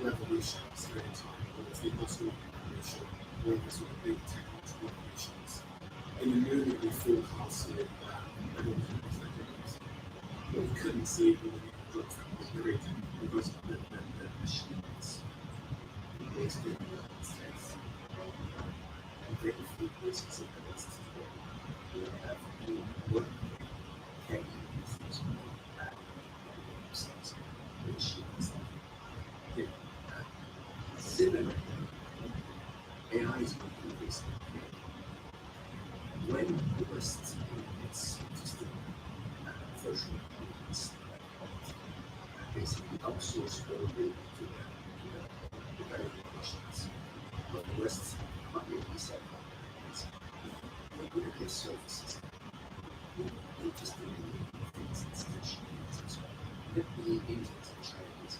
revolutions at any time, whether it's the industrial revolution, or the sort of big technological revolutions, in the moment we forecasted that everyone could be technologies. What we couldn't see were the drugs that were created because of the machines. Basically, in the United States. And they were food risks and risks as well. We don't have any work. Can't use these themselves. The machines. Similarly, AI is going to be when the West's its existing social movements basically outsource all the regulations of the West's community set we put in services. We just things and stations. Let the Indians and Chinese,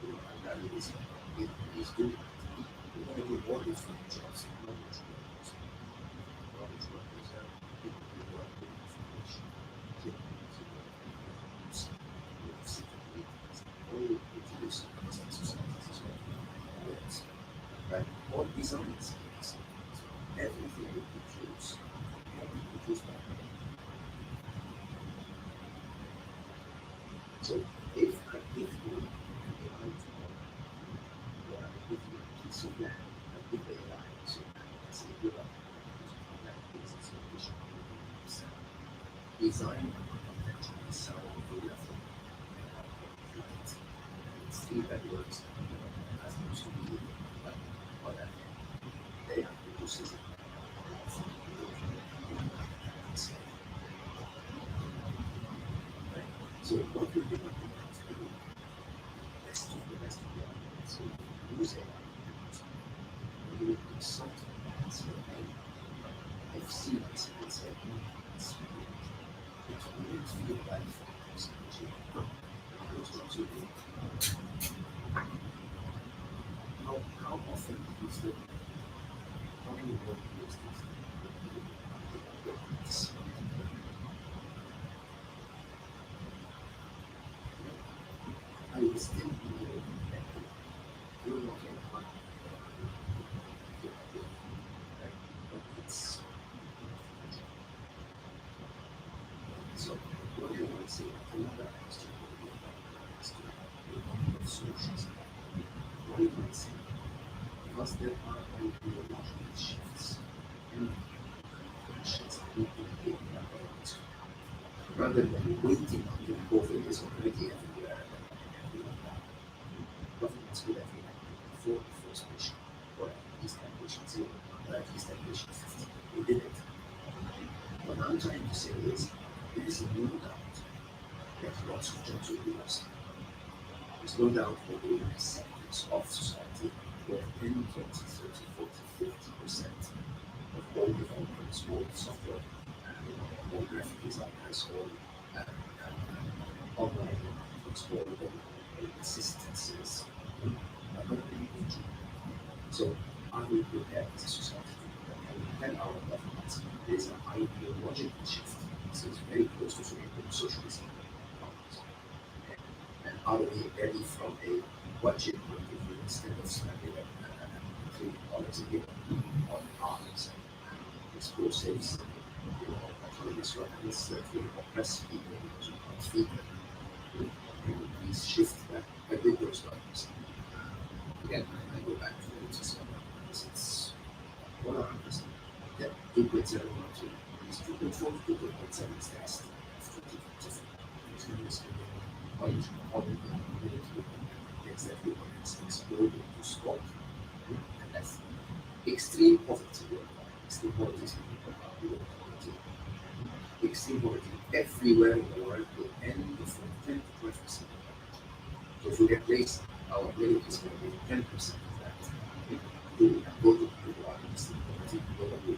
and that is good. We want to do more different jobs, knowledge workers. Knowledge workers are people who work with information, all introducing consensus as well. Right? All design skills, everything we produce, choose that. So if you if you piece of land, if they lie, so say you are that is a solution design architecture design for nothing. See that works as opposed to be like what they have to do system. So what we do let's do the best we can. So use AI. We will consult and say, hey, I've seen this and say, it's really feel bad for this. Those jobs will be how often do you still how many more years do you still I will still be able to connect with you're not in one right? But it's so what I want to say another question would be about solutions. What I want to say because there are ideological shifts and shifts in behavior rather than waiting until COVID is already everywhere. Governments could have reacted before the first patient, or at least that patient 0, or at least that patient 50. They did it. What I'm trying to say is there is no doubt that lots of jobs will be lost. There's no doubt that there will be sectors of society where 10, 20, 30, 40, 50% of all developments, all software, all graphic designers, all online developments, all assistances are going to be legion. So are we prepared as a society to tell our governments there is an ideological shift? So it's very close to socialism. And are we ready from a budget point of view instead of spending $3 a year on arms and explosives, autonomous weapons that will oppress people because we can't feed them? Please shift that a bit those numbers. Again, I go back to the system because it's 100%. Yeah, 2.0 is 2.4 to 2.7 is the estimate of 2024. It's going to be quite hard exactly what is exploding to stop. And that's extreme poverty. Extreme poverty is extreme poverty everywhere in the world will end from 10 to 12%. So if we replace our ability is going to be 10% of that, we go to extreme poverty,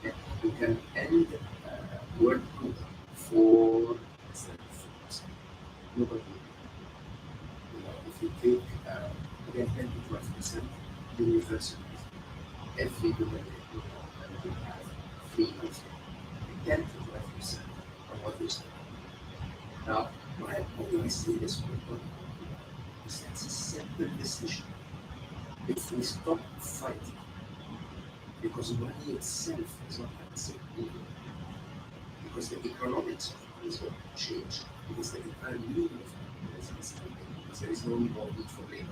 and we can end world hunger for less than 4%. Nobody if you take again 10 to 12% universal, every human will have free healthcare. 10 to 12% of what we spend. Now, why do I say this? Because that's a simple decision. If we stop fighting, because money itself is not that simple, because the economics of money is going to change, because the entire meaning of money is changing, because there is no more need for labor.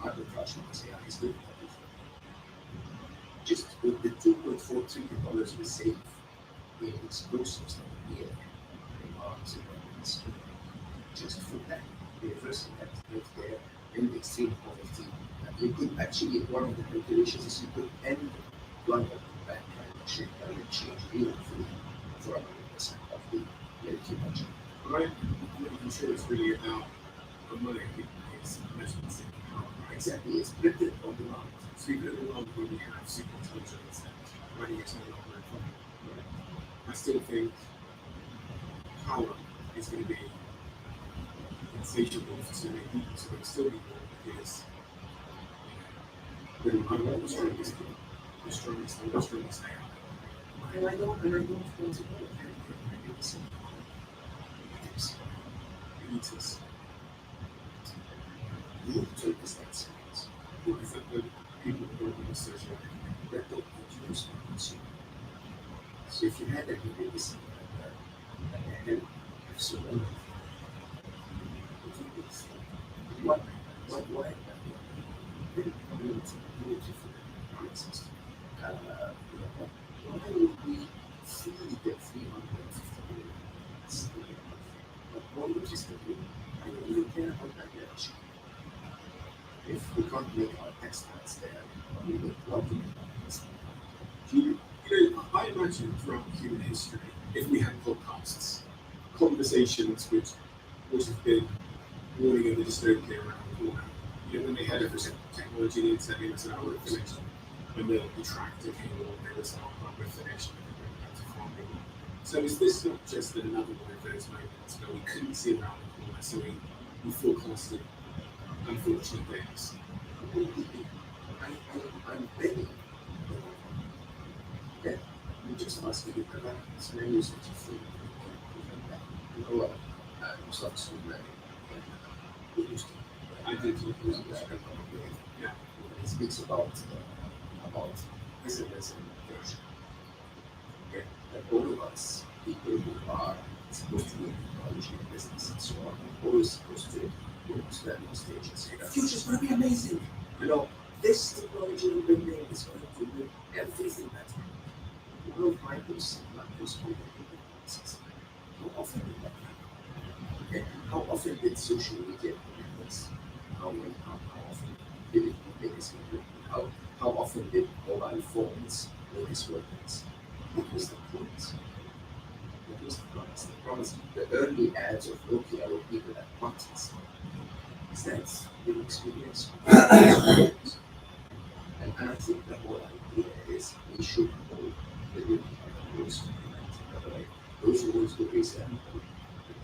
Arbitrage because AI is good. Just with the $2.4 trillion we save in explosives every year, in arms and weapons, just for that, reversing that healthcare and extreme poverty, you could actually, one of the calculations is you could end global climate change meaningfully for 100% of the military budget. Right? What you consider is really about the money is measurements in power. Exactly, it's printed on demand. So even in a world where we have super intelligence and money is no longer a problem, I still think power is going to be insatiable for so many people, so there will still be more because I don't know the strongest people, the strongest and the strongest they are. And I don't want to go Elitists. You take this that serious. What is it that people who don't want to social that don't use consumer? So if you had a good medicine and have so many, what, why? Very beautiful process. Why would we feed the 350 million but more logistically, I don't even care about that much. If we can't make our textiles there, we would love to make our textiles. I imagine throughout human history, if we had podcasts, conversations would have been warning of the dystopia around the corner. When they had everything, technology, the internet, they was an hour finished. When the tractor came along, they were saying, oh, we're finished, and then we went to farming. So is this not just another one of those moments where we couldn't see around the corner, so we forecasted unfortunate things? I'm betting that you just asked me to provide scenarios that you think you know, stuff is good, we used to. I did. Yeah. It speaks about pessimism and version. Okay. That all of us, people who are supposed to be in technology and business and so on, are always supposed to go to that stage and say, the future's going to be amazing. This technology we're building is going to make everything better. One of my most analysis. How often did that happen? Okay. How often did social media connect us? How often did it make us happy? How often did mobile phones make us workers? What was the promise? What was the promise? The promise, the early ads of Nokia were people at parties. Is that the experience? And I think the whole idea is we should hold the good rules to humanity. Those rules represent the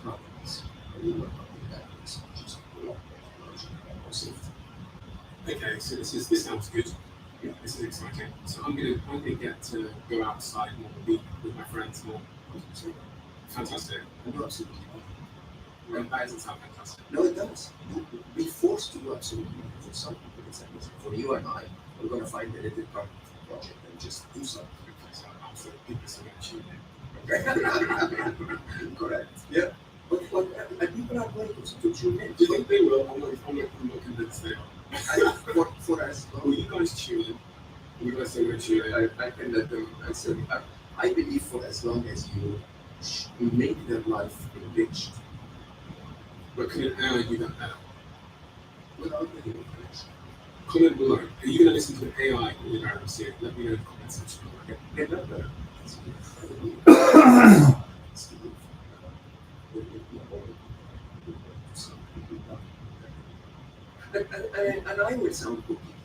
problems, and we work on that as just a lot of technology and more safety. Okay, so this sounds good. Yeah, this is exciting. So I'm gonna get to go outside more, be with my friends more. Fantastic. And absolutely. That doesn't sound fantastic. No, it does. You'll be forced to do absolutely. For some people, it's amazing. For you and I, we're going to find a little project and just do something. So people are actually correct. Yeah. But people are going to tune in. Do you think they will? I'm not convinced they are. For us, will you guys tune in? Will you guys say we're tuning in? I can let them answer. I believe for as long as you make their life enriched. But can an AI do that now? Without any information. Comment below. Are you going to listen to an AI or an RMC? Let me know in the comment section. Okay. Remember, and I will sound cookie.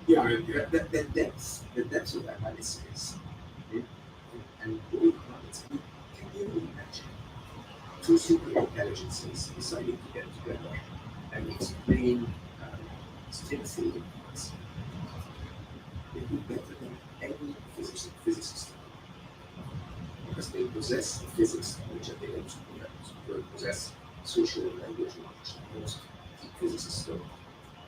Yeah, the depths of analysis, and can you imagine two super intelligences deciding to get together and explain string theory points? They do better than any physicist because they possess the physics knowledge and they also possess social language knowledge that most physicists don't.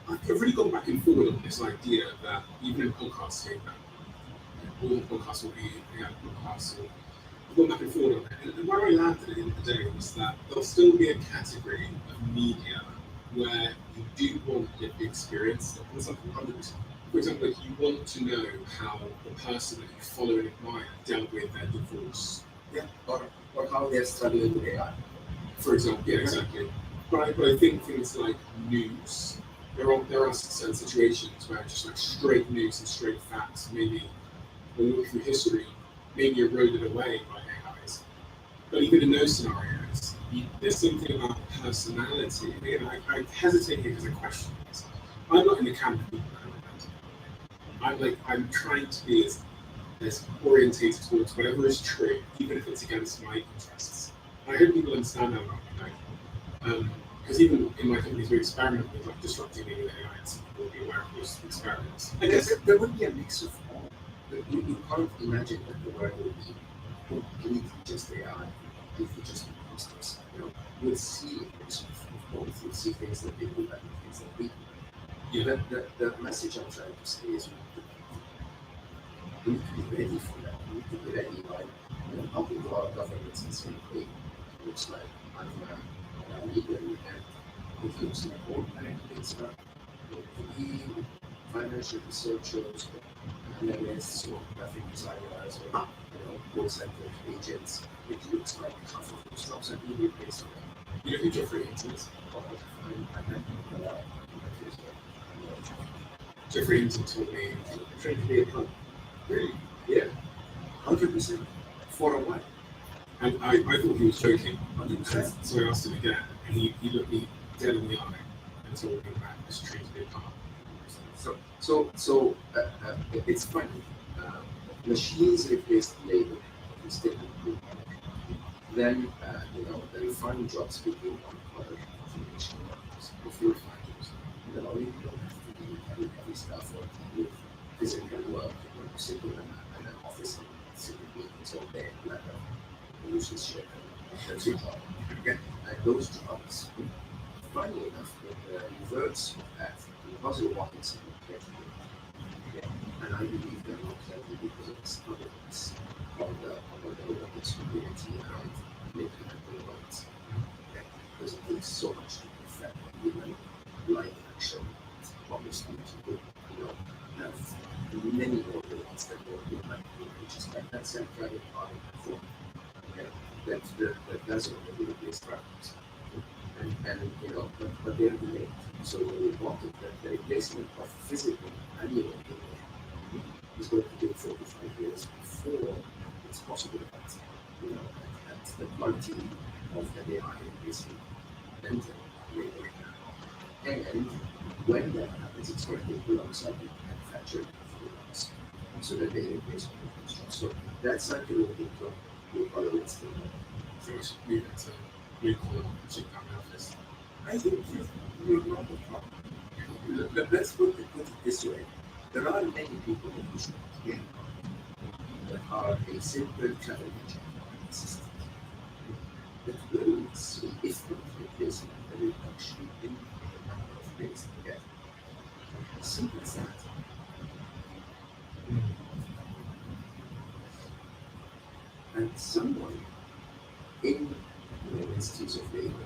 I've really gone back and forward on this idea that even in podcasts here, all podcasts will be podcasts. I've gone back and forward on that. And where I landed at the end of the day was that there'll still be a category of media where you do want lived experience. For example, if you want to know how the person that you follow and admire dealt with their divorce. Yeah, or how they're struggling with AI. For example, yeah, exactly. But I think things like news, there are certain situations where just like straight news and straight facts, maybe when you look through history, maybe eroded away by AIs. But even in those scenarios, there's something about personality. Again, I hesitate here because I question this. I'm not in the camp of people that I'm trying to be as orientated towards whatever is true, even if it's against my interests. And I hope people understand that about me. Because even in my companies, we experiment with like disrupting the AI, and some people will be aware of those experiments. I guess there would be a mix of all. You can't imagine that the world will be completely just AI, completely just imposters. You'll see a mix of both. You'll see things that they do and things that we do. Yeah. The message I'm trying to say is we need to be ready for that. to give any like helping a lot of governments in some way. Looks like I'm legal and it looks like all it's to be financial researchers, analysts, or graphic designers, or call center agents. It looks like half of those jobs are being replaced already. You know who Jeffrey Hinton is? Jeffrey Hinton told me Trying to be a punk. really, Yeah, 100% for a while. and I thought he was joking. 100%. So I asked him again, and he looked me dead in the eye and told me that this train to be a punk. So it's funny. Machines replaced labor instead of people. Then the refined jobs became uncovered information workers, the field finders. You don't have to do heavy stuff or with physical work. Sit in an office and sit in meetings all day, like a relationship. That's your job. And those jobs, funny enough, reverts that because you're walking something carefully. And I believe they're not careful because of this evidence on the robotics community around making robots. Because it takes so much to perfect human life action. Obviously, people have many more robots that work with like just like that self-driving car before. That doesn't really replace drivers. And but they're delayed. So when we want it, the replacement of physical manual labor is going to take 45 years before it's possible at the quality of the AI replacing mental labor. And when that happens, it's going to take alongside the manufacturing of robots so that they replace people's jobs. So that cycle will be with other ways. So we should move into recall check down the office. I think you're not the problem. Let's put it this way. There are many people in this game that are a simple travel agent assistant that will see if not replacing the reduction in the number of days together. As simple as that. And someone in the ministries of labor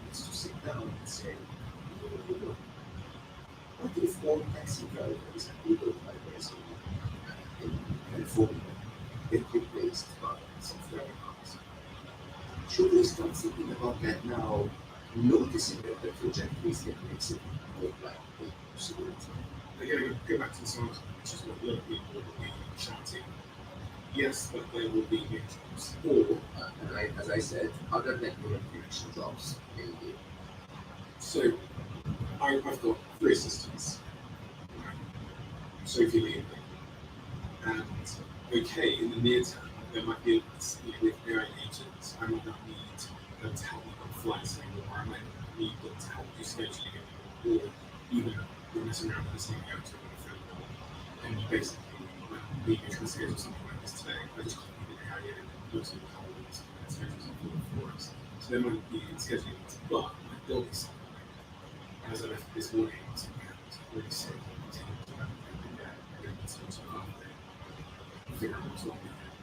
needs to sit down and say, what if all taxi drivers and Uber drivers in California get replaced by self-driving cars? Should we start thinking about that now, noticing that the trajectories that makes it look like a possibility? Again, go back to the science, which is what a lot of people will be shouting. Yes, but there will be new jobs. Or, as I said, other than human connection jobs, maybe. So, I've got 3 assistants. Sophie, Lee, and okay, in the near term, there might be with AI agents, I might not need them to help me on flights anymore. I might not need them to help do scheduling anymore, or even messing around with this thing going to a phone call. And basically, maybe trying to schedule something like this today, I just copy the AI in and looks at the calendars and schedule something for us. So there might be scheduling, but there'll be something. As I left this morning, I was really sick.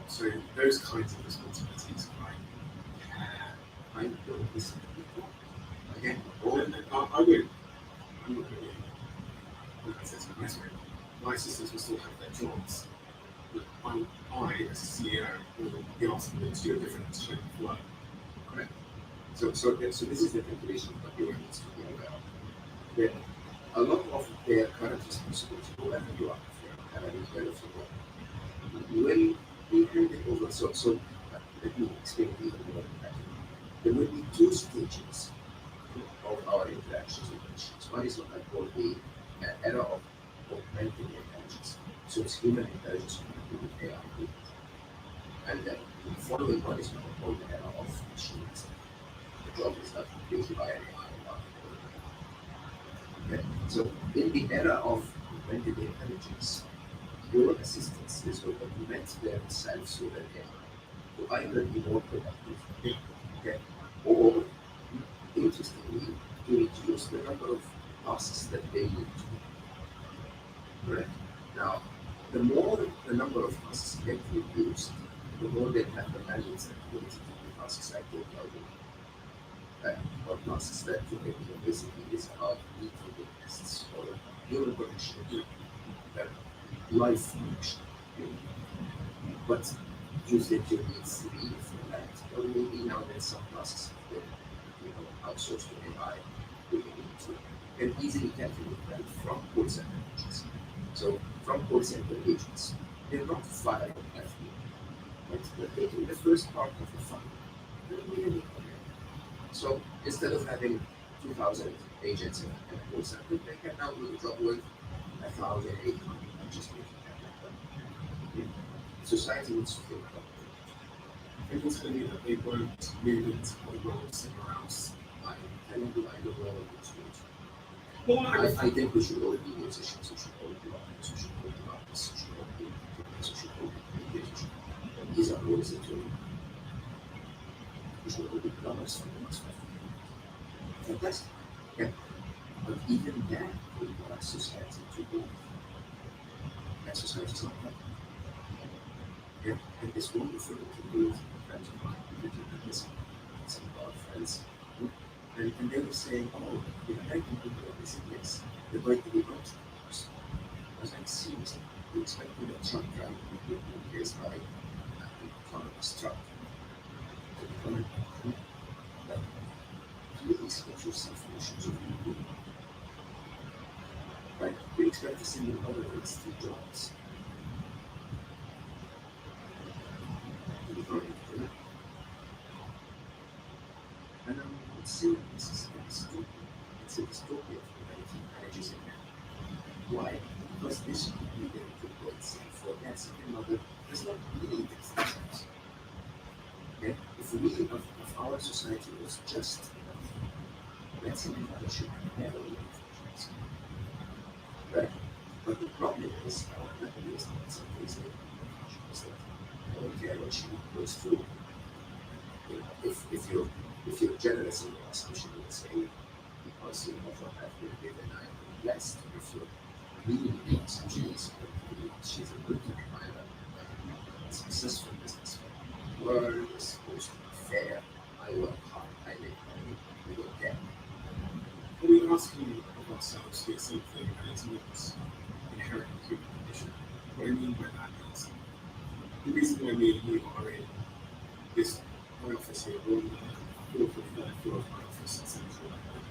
So those kinds of responsibilities, I don't listen to people. Again, I would. I'm not going to be. My assistants will still have their jobs, but I, as a CEO, will be asking them to do a different type of work. Correct. So this is the calculation that you needs to be aware of. That a lot of their current responsibility, whoever you are, if you're an head of your work, will be handed over. So let me explain it even more than there will be 2 stages of our interactions with machines. One is what I call the era of augmented intelligence. So it's human intelligence with AI. And then the following one is what I call the era of machines. The job is not completely by AI. Okay. So in the era of augmented intelligence, your assistants is to augment themselves so that they to either be more productive, okay, or interestingly, to reduce the number of tasks that they need to do. Correct. Now, the more the number of tasks get reduced, the more they have the balance and ability to do tasks like work or tasks that basically is about meeting the tests or human connection, that life connection. But usage needs to be for that. Or maybe now there's some tasks that outsourced to AI can easily calculate that from call center agents. So from call center agents, they're not firing FD, but they're taking the first part of the fund. So instead of having 2,000 agents in a call center, they can now do the job with 1,800 and just making that happen. Society needs to think about it. I think it's going to be that they won't move into the role somewhere else. I don't know all of those things. Well, I think we should all be musicians, we should all be writers, we should all be artists, we should all be entrepreneurs, we should all be creators. These are roles that we should all be plumbers for the next 50 years. Fantastic. Yeah. But even that would want society to go. And society is not that. Yeah. And it's wonderful to do with friends of mine, some of our friends. And they were saying, oh, the American people are missing this. They're going to be entrepreneurs. I was like, seriously, you expect me to truck driver who is by an autonomous truck to become an entrepreneur? Like, please get yourself in the shoes of people. Right? You expect to see your mother with Steve Jobs. To become an entrepreneur. And I'm not saying this is a dystopia. It's a dystopia for humanity manages it now. Why? Because this could be the place for that second mother does not need extensions. Okay? If we of our society was just enough, that second mother should never leave extensions. Right? But the problem is our mechanism in some ways that I don't care what she goes through. If you're generous in your assumption, you would say, because you know what I've been given, I'm blessed. If you're really in your assumption, she's a good provider, a successful businessman. World is supposed to be fair. I work hard, I make money, we don't care. When we ask you of ourselves to get something that is not inherent in human condition, what I mean by that is the reason why me and you are in this office here, or fourth or third floor of my office in Central London,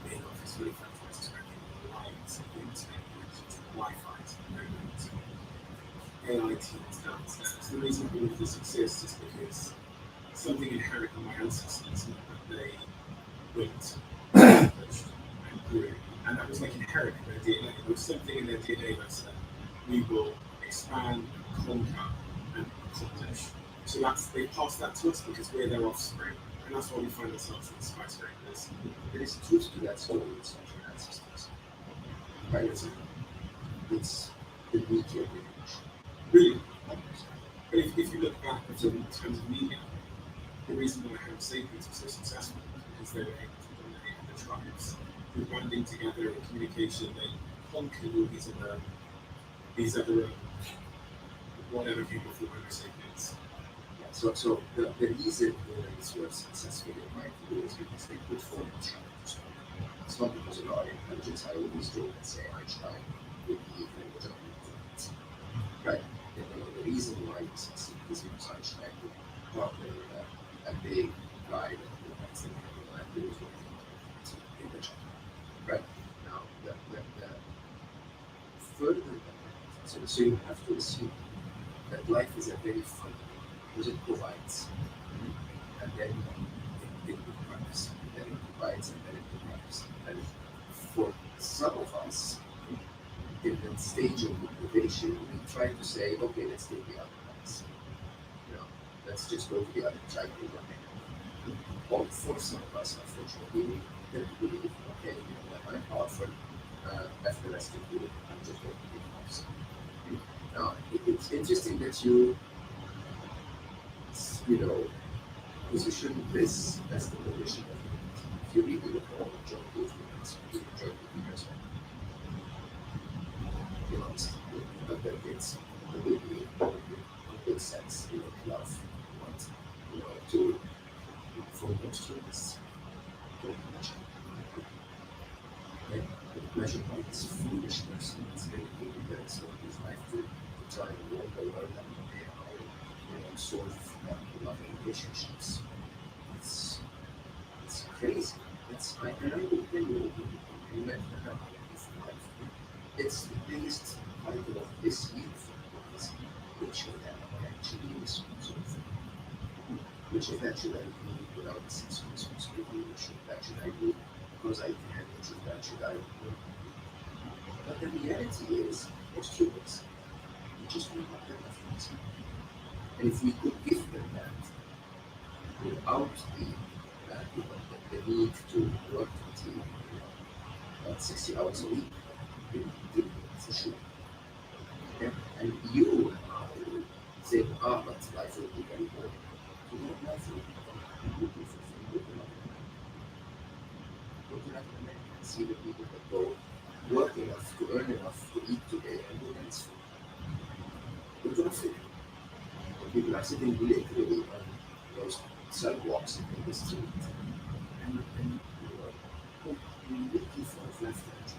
big office, really fantastic, lights, internet connections, Wi-Fi, AI teams downstairs. The reason all of this exists is because something inherent in my ancestors that they went and grew, and that was like inherent in their DNA. There was something in their DNA that said, we will expand, conquer, and accomplish. So they passed that to us because we're their offspring. And that's why we find ourselves in the skyscrapers. There is truth to that story with such ancestors. Right? It's the media image. Really? But if you look back in terms of media, the reason why Homo sapiens were so successful is because they were able to dominate the tribes. Through banding together and communication, they conquered all these other whatever people thought Homo sapiens. So the reason humans were successful in my view is because they could form a tribe. It's not because of our intelligence. I always joke and say Einstein would be even a giant. Right? The reason why we succeed is because Einstein would partner with a big guy that that's the kind of land was working in the China. Right? Now the further than that, so you have to assume that life is a very fun because it provides, and then it deprives, and then it provides, and then it deprives. And for some of us, in the stage of deprivation, we try to say, okay, let's take the other paths. Let's just go to the other side of the Or for some of us, unfortunately, we believe, okay, I'm powerful, after the rest of you, I'm just going to be awesome. Now, it's interesting that you position this as the position of humans. If you really look at all the job movements, you enjoy the humans. Be honest, not that big. it's a good sense, love what, to for most students to measure. And the measure by this foolishness, and it's very ignorance of his life to try and learn the world and how solve love relationships. It's crazy. And I will tell you, it's the biggest title of this year for us. Which of them actually is responsible? Which of that should I do without the sense of responsibility? Which of that should I do because I can? Which of that should I do? But the reality is, most humans, we just don't have that reference. And if we could give them that without the need to work until 60 hours a week, we would do it for sure. Okay? And you say, but life will be very boring. You know, life will be boring. Go to Latin America and see the people that go work enough to earn enough to eat today and do else food. Go to Africa. People are sitting literally on those sidewalks in the street and completely full of left-hand.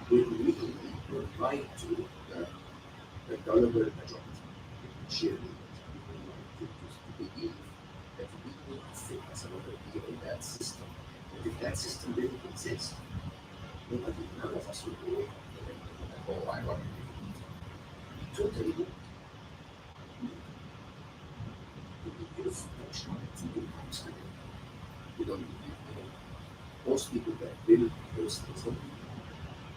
We really would like to the gullible majority, cheerleaders, we would like to believe that we will fit as another being in that system. And if that system didn't exist, none of us would go and I want to totally would. You don't, most people that will those things don't.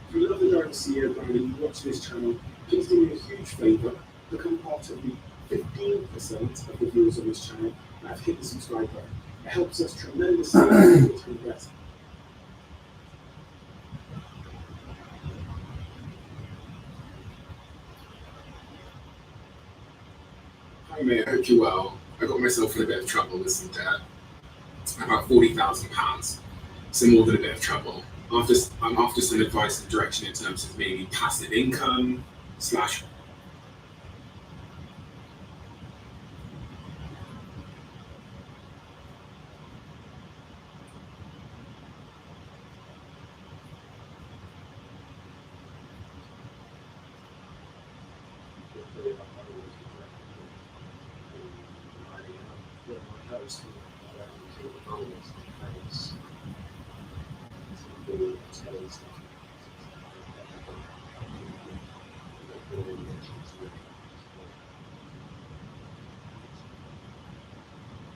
If you love the Darcy and you watch this channel, please do me a huge favour, become part of the 15% of the viewers on this channel and have hit the subscribe button. It helps us tremendously to progress. Hi mate, I hope you're well. I got myself in a bit of trouble with some debt. About £40,000, so more than a bit of trouble. I'm after some advice and direction in terms of maybe passive income /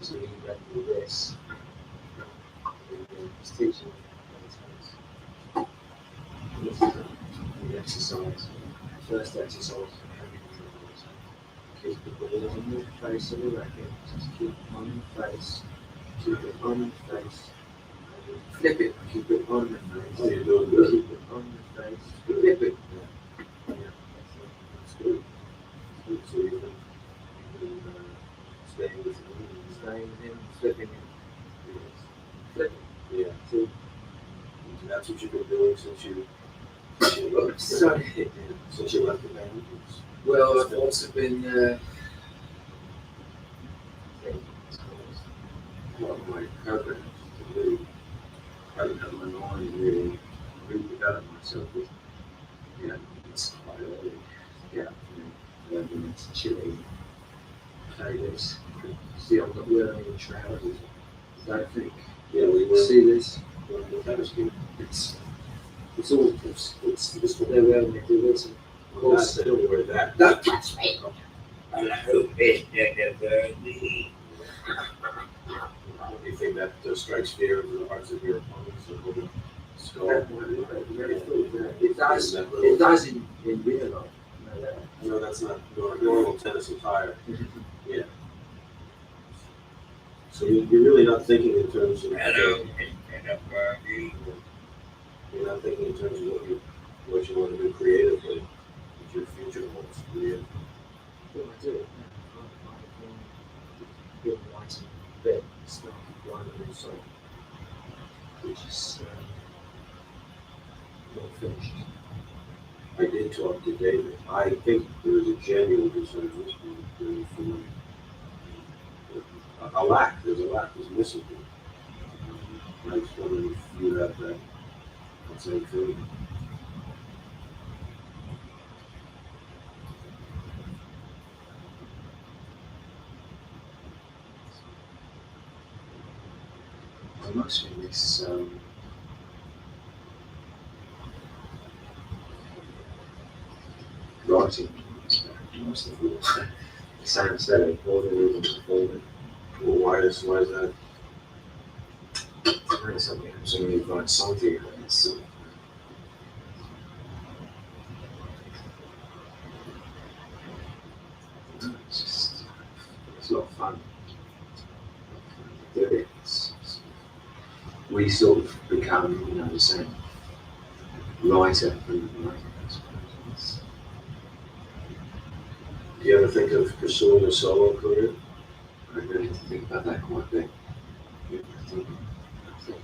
So you went through this, it's teaching the exercise. First exercise, keep the ball on the face of the racket, just keep it on the face, keep it on the face, flip it, keep it on the face, Oh, you're doing good. keep it on the face, flip it. Yeah, That's good. So you can stay with him. staying with him, flipping him, flip it. Yeah. See? So that's what you've been doing since you So, since you left the band. well, I've also been Well, my cousin really hadn't had my mind really got it myself. Yeah, it's quite early. yeah, when it's chilly, this. See, I've got wearing trousers. I think. Yeah, we were. See this? That was good. It's all it's what they're wearing. They do this. Of course, they don't wear that. Don't touch me. Do you think that strikes fear into the hearts of your opponents or the skull? It does. It does in real life. No, that's not normal tennis attire. Yeah. So you're really not thinking in terms of. You're not thinking in terms of what you want to do creatively, what your future holds for you. What I do. I've been writing bed stuff, writing also, which is not finished. I did talk up to David. I think there is a genuine concern at this point for a lack. There's a lack. There's missing. I just wonder if you have that same feeling. I mostly miss writing. Most of all, the sound setting, all the rhythm performing. Well, why is that? There's something absolutely like something about it. So, it's just, it's not fun. To do it. We sort of become, the same writer and writer, I suppose. Do you ever think of pursuing a solo career? I really have to think about that quite a bit. I think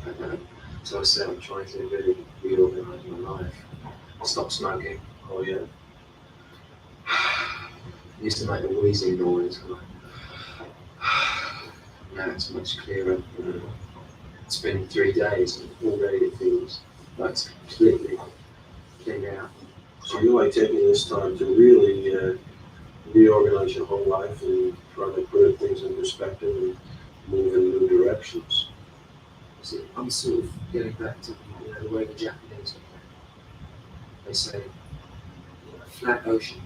about that. So I said I'm trying to really reorganise my life. Stop smoking. Oh yeah. Used to make a wheezing noise. Now it's much clearer. It's been 3 days and already it feels like it's completely cleaned out. So you like taking this time to really reorganize your whole life and try to put things in perspective and move in new directions. See, I'm sort of getting back to the way the Japanese look at it. They say a flat ocean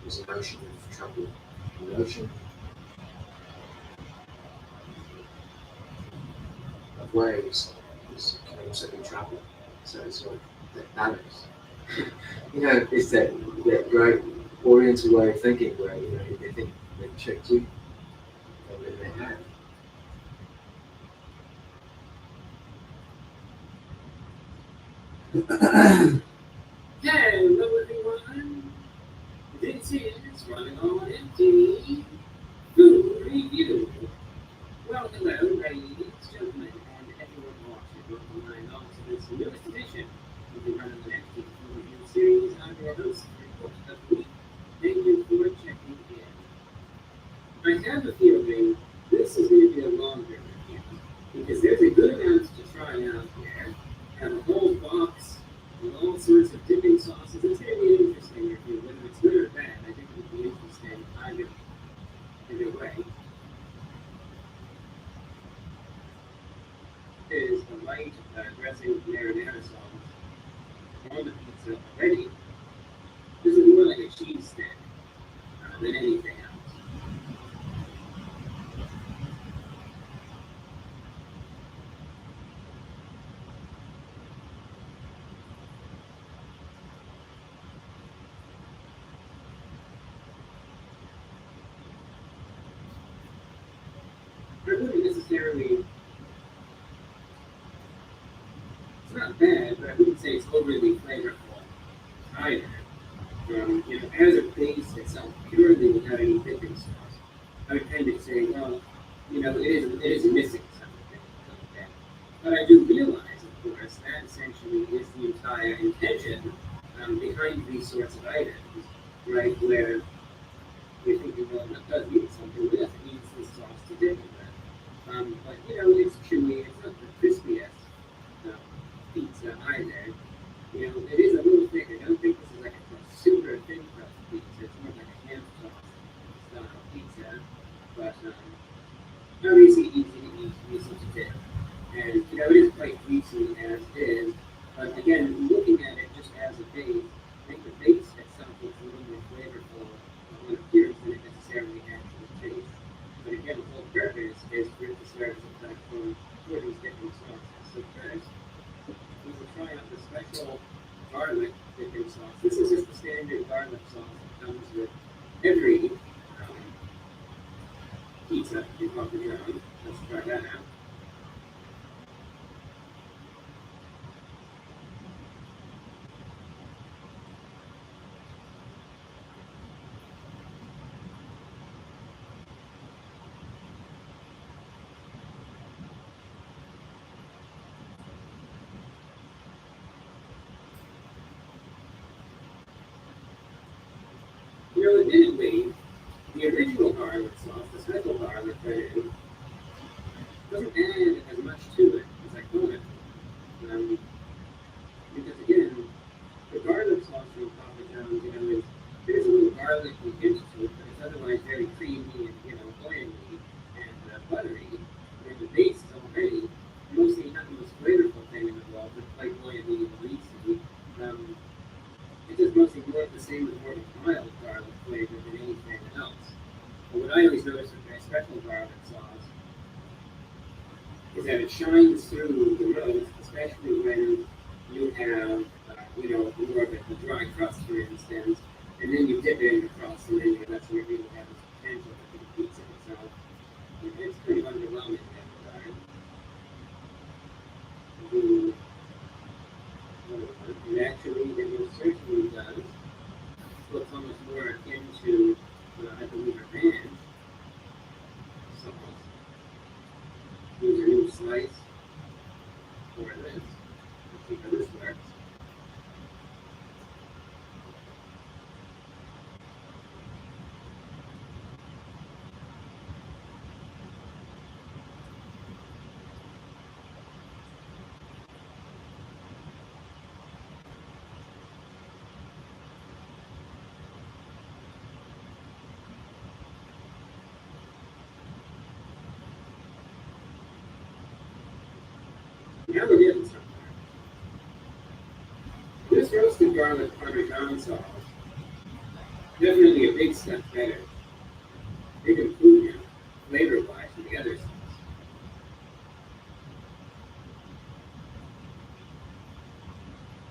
is an ocean of trouble. An ocean of waves can also be trouble. So it's like that balance. It's that great Oriental way of thinking where they think they've tricked you, and then they have. Hello everyone, this is Running on Empty Food Review. Well, hello ladies, gentlemen, and everyone watching online on to this newest edition of the Running on Empty Food Review series. I'm your host for the week. Thank you for checking in. I have a feeling this is going to be a longer review because there's a good amount to try out there. I have a whole box with all sorts of dipping sauces. It's going to be an interesting review, whether it's good or bad. I think it would be interesting either way. Is a light dressing with marinara sauce on the pizza already. This is more like a cheese stick than anything else. I wouldn't necessarily, it's not bad, but I wouldn't say it's overly flavorful either. As a base itself, purely without any dipping sauce, I would kind of say, well, it is missing something. But I do realize, of course, that essentially is the entire intention behind these sorts of items, right? Where you're thinking, well, that does need something, but it needs this sauce to dip it with. But it's chewy, it's not the crispiest pizza either. It is a little thick. I don't think this is like a super thin crust pizza. It's more like a ham sauce style pizza. But obviously easy to eat, easy to dip. And it is quite greasy as is. But again, looking at it just as a base, I think the base itself looks a little more flavorful on appearance than it necessarily actually tastes. But again, the whole purpose is for it to serve as a platform for these different sauces. So first, we will try out the special garlic dipping sauce. This is just the standard garlic sauce that comes with every pizza in Parmesan. Let's try that out. special garlic put in doesn't add as much to it as I thought it would. Because again, the garlic sauce from Papa John's, there's a little garlic hint to it, but it's otherwise very creamy and, oily and buttery. And the base is already mostly not the most flavorful thing in the world, but quite oily and greasy. It's just mostly more of the same with more of a mild garlic flavor than anything else. But what I always notice with my special garlic sauce is that it shines through the roast, especially when you have, more of a dry crust, for instance, and then you dip it in the crust, and then that's when it really has its potential to be pizza itself. It's kind of underwhelming in that regard. And actually, it most certainly does. Looks almost more akin to, I believe, a ranch sauce. Here's a new slice for this. Let's see how this works. Now we're getting somewhere. This roasted garlic Parmesan sauce, definitely a big step better. Big improvement, flavor-wise, from the other sauce.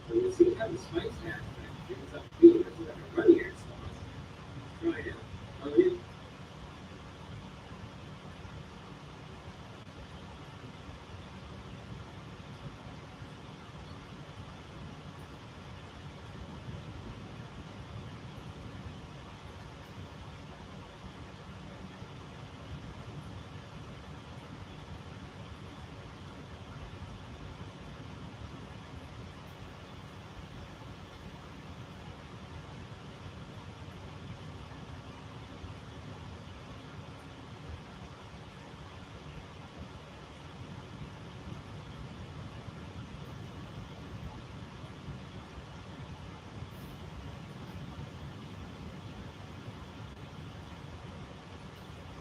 So we'll see how the spice aspect brings up to you. This is like a runnier sauce. Try it. Oh, yeah.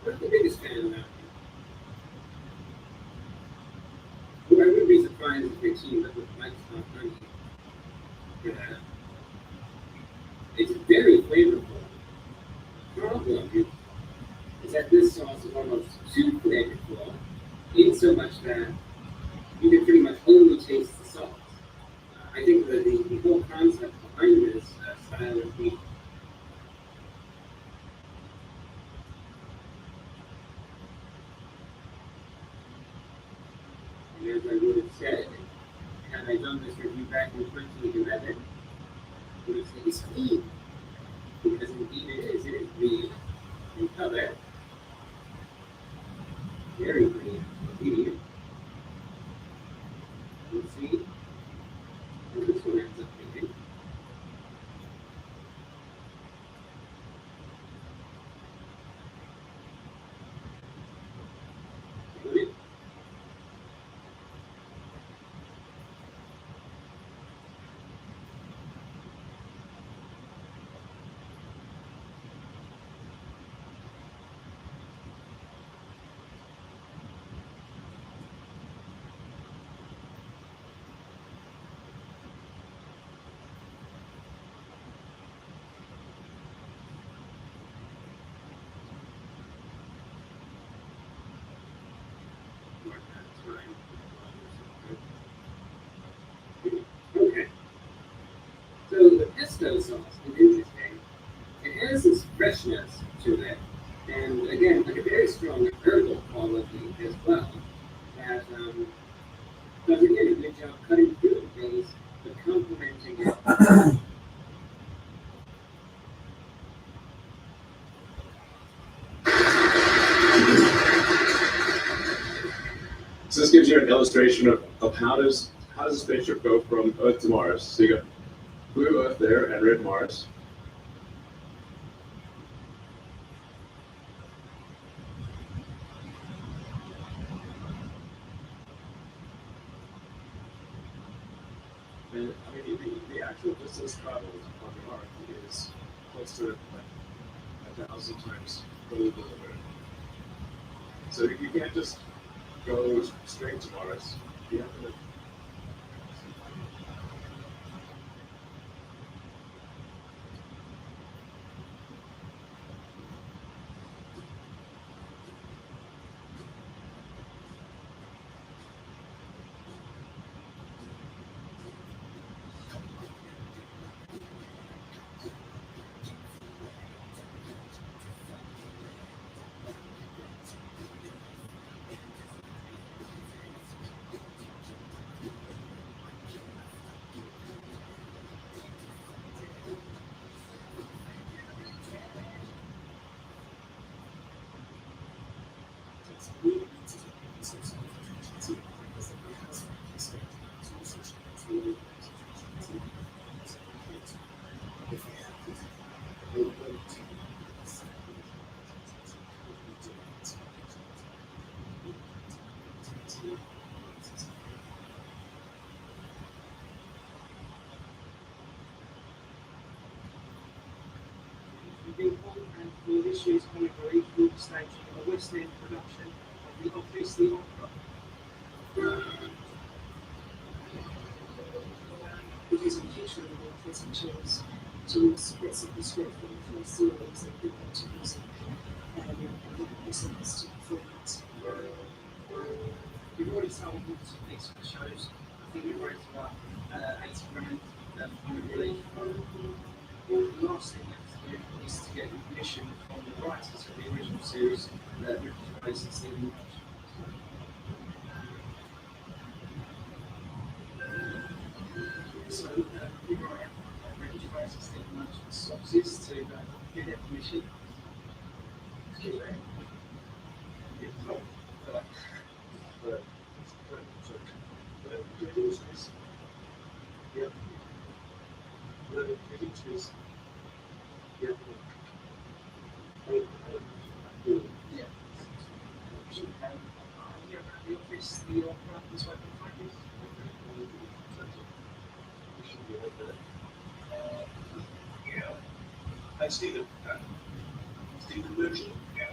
I'm not the biggest fan of that. Well, I wouldn't be surprised if they teamed up with Microsoft Honey for that. It's very flavorful. The problem is that this sauce is almost too flavorful, in so much that you can pretty much only taste the sauce. I think that the whole concept behind this style of meat as I would have said, had I done this review back in 2011, I would have said it's clean. Because indeed it is green in color. Very green indeed. We'll see how this one ends up being. Okay. So the pesto sauce is interesting. It has this freshness to it, and again, like a very strong herbal quality as well. That does again a good job cutting through the base, but complementing it. So this gives you an illustration of how does the spaceship go from Earth to Mars. So you got blue Earth there and red Mars. distance traveled on the Ark is close to 1,000 times further than the Moon. So you can't just go straight to Mars. You have to. The important and for this year's comic relief will be staged in the West End production of the Office the Opera. It is unusually pleasant choice to express the script from the first series of the to music and presents to performance. We've already sold lots of these shows. I think we've raised about 80 grand comic relief. The last thing we have to do is to get permission from the writers of the original series that Richard Grace and Stephen Welsh. So we write Richard Grace and Stephen Welsh's sources to get their permission. Excuse me. The producers, yeah. The producers, yeah. Yeah. The Office, the Opera, is what we find is. Yeah. Hi, Stephen. Stephen Merchant? Yeah.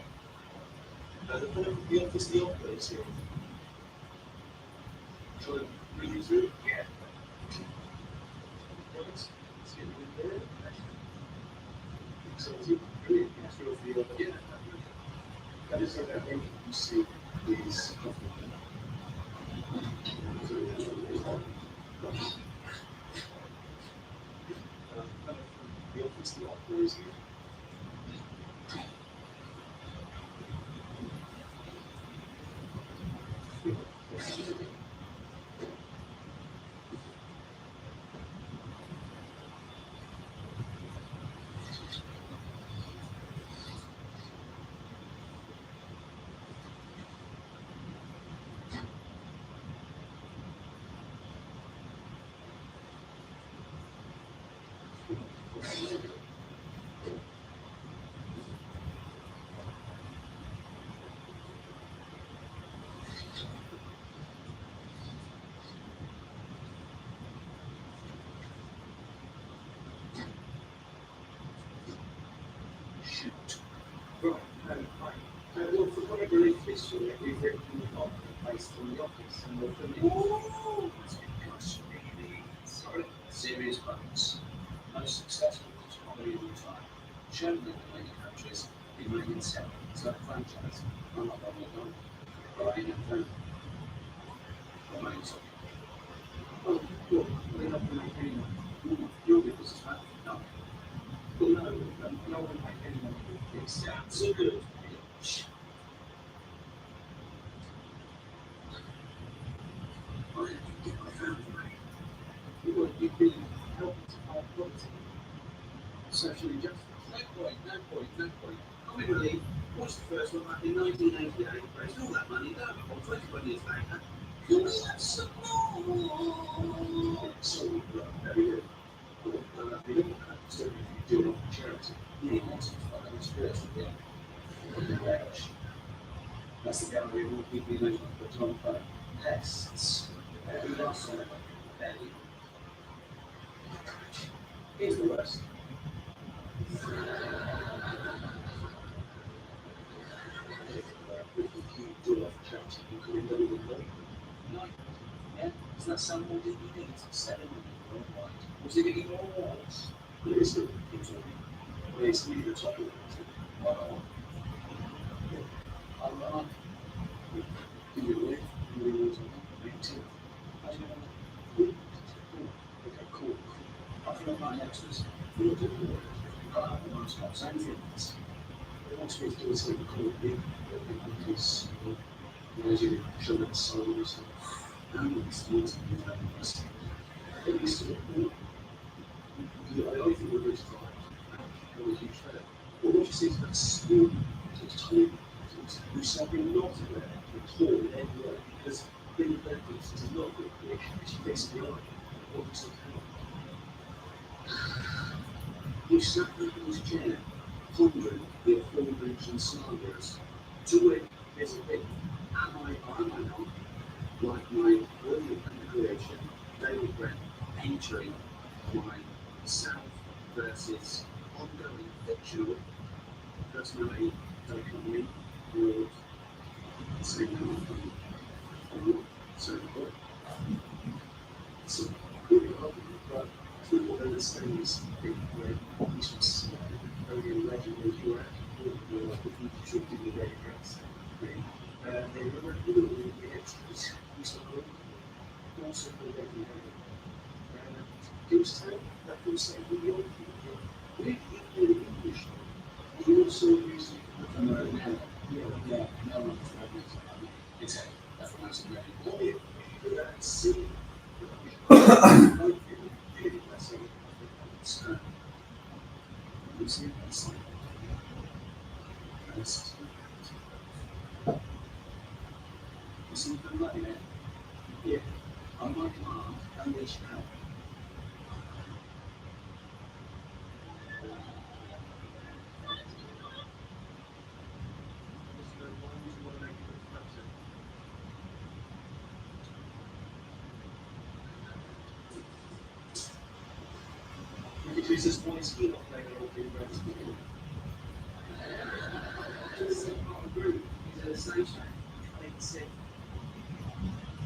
The Office, the Opera is here. Shall I bring you through? Yeah. Let's get in there. Excellent. Brilliant. Yeah. That is what I think you see these. The Office, the Opera is here. Right, well, for comic relief this year, we've written on based on the Office and we're filming. That's because sorry, serious buttons. Most successful comedy of all time. Shown in many countries, been made in seven. It's like a franchise. I'm not one of them. Brian and Frank. Amazing. Oh, look, we're not going to make any money. You're the businessman. No. Well, no one make any money. It sounds so good. I have to get my family money. You've been helping to fight poverty. Social injustice. No point. Comic relief was the first one back in 1988. Raised all that money, down 21 years later. Can we have some more? So, very good. So if you do it for charity, you need lots of fun and experience with them. That's the gallery of all people you mentioned for Tom Clark. Pests. Who lost some of them? Here's the rest. Yeah? Does that sound more than you need? 7 worldwide. Was it any more or less? It's the it's the top of it. Wow. I'm Do you live? Do you live? me too. How do you know that? Cool. Okay, cool. I feel like my extras. You're doing it. I'm not saying things. It wants me to do something cool big because you show that songs and it's used to be that impressive. At least I don't think we're going to try it was a huge failure. Well, what you see is that small, it's tiny, there's something not there, it's tall everywhere, because in the benefits is not good creation, it's basically like what it's okay. You sat there in his chair, pondering the aforementioned scenarios. To it, there's a bit. Am I or am I not? Like my brilliant creation, David Brent, entering my self versus ongoing fictional personality dichotomy world. Same outcome or not. So good. So, really hard but people understand this thing where this was very legendary duet, like the future should be the very best thing. They were really the extras, used to go also for the it was time that was saying the young people, we in English, he also used yeah, no, It's a that's what I was ready. what if see You see, it's like this. You see the light in it? yeah, On my command, unleash power. because this one is here, like I don't think that's good.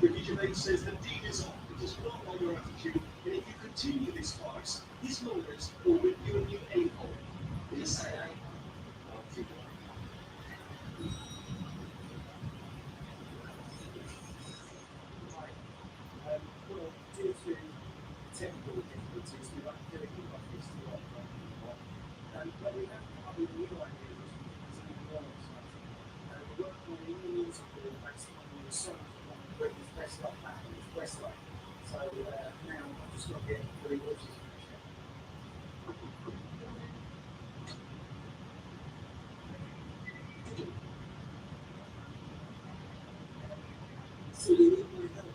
Regulator says the deed is off. It is not on your attitude, and if you continue this farce, his lawyers will whip you a new a-hole. Yes, I Well, due to technical difficulties, we like doing it like this a lot. But we have come up with a new idea, which we think is even more exciting. We're working on a new music video based on the songs from Britain's Best Life Battle, Westlife. So now I've just got to get the voices finished. So you need my help.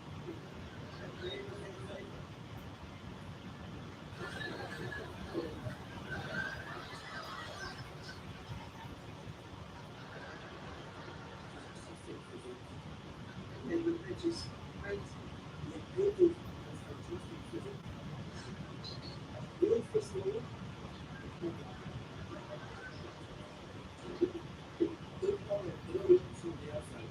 And the pitch is great. The building is fantastic. Really, first of all, don't bother, don't look from the outside.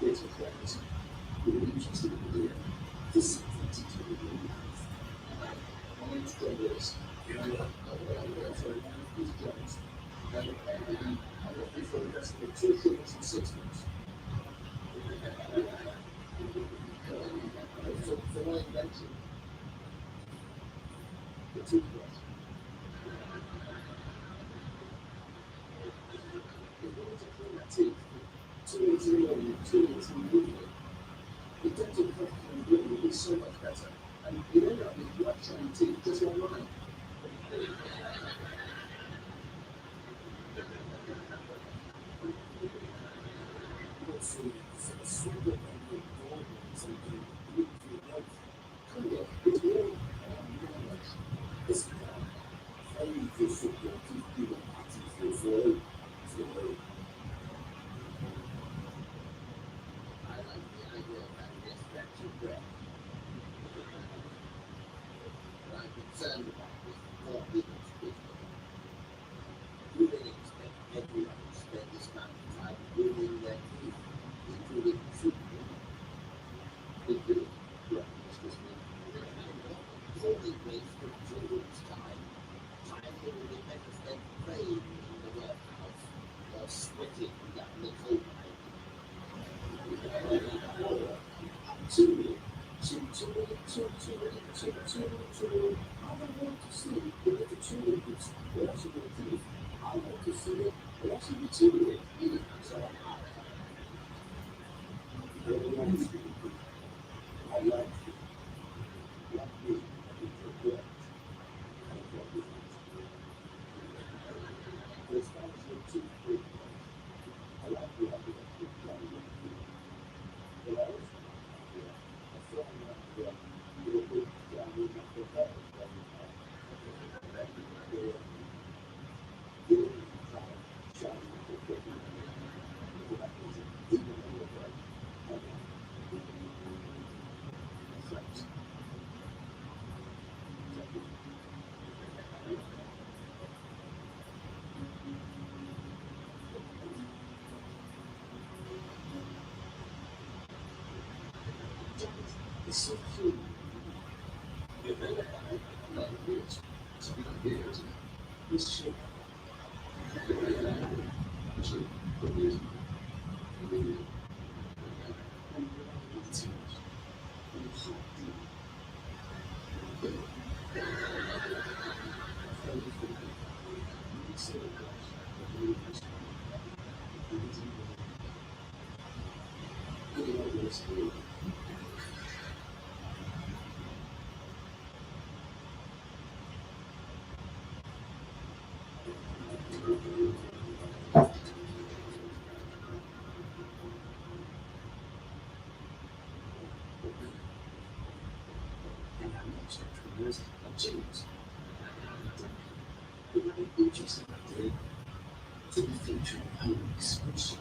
It's a practice. We're interested in the this is my name's Greg Lewis. I'm these jobs. And I'm looking for the best of 2 shillings and 6 months. For my invention, the toothbrush. If you want to clean that teeth, 2 minutes in the morning, 2 minutes in the evening, the dental health and will be so much better. And you end up with bloodshot teeth just online. I like the idea of having a stretch of breath. What I'm concerned about is the poor people's wisdom. Do they expect everyone to spend this kind of time grooming their teeth, including children? They do. Well, this was me. Holy waste of children's time. Time they would be better spent playing in the workhouse or sweating down the coal mine. I don't want to see the little children brushing their teeth. I want to see it brushing the children. So very nice. I like it. Like me, I think you're good. This guy's your teeth big. I like the idea of it down your teeth. But I also like a song like you'll put down in the bed. It's so cute. You're better at it. Not a bitch. Speaking of videos, this shit. Actually, for this, video. And I'm also trainers of James. It might be interesting to be featured on an exhibition.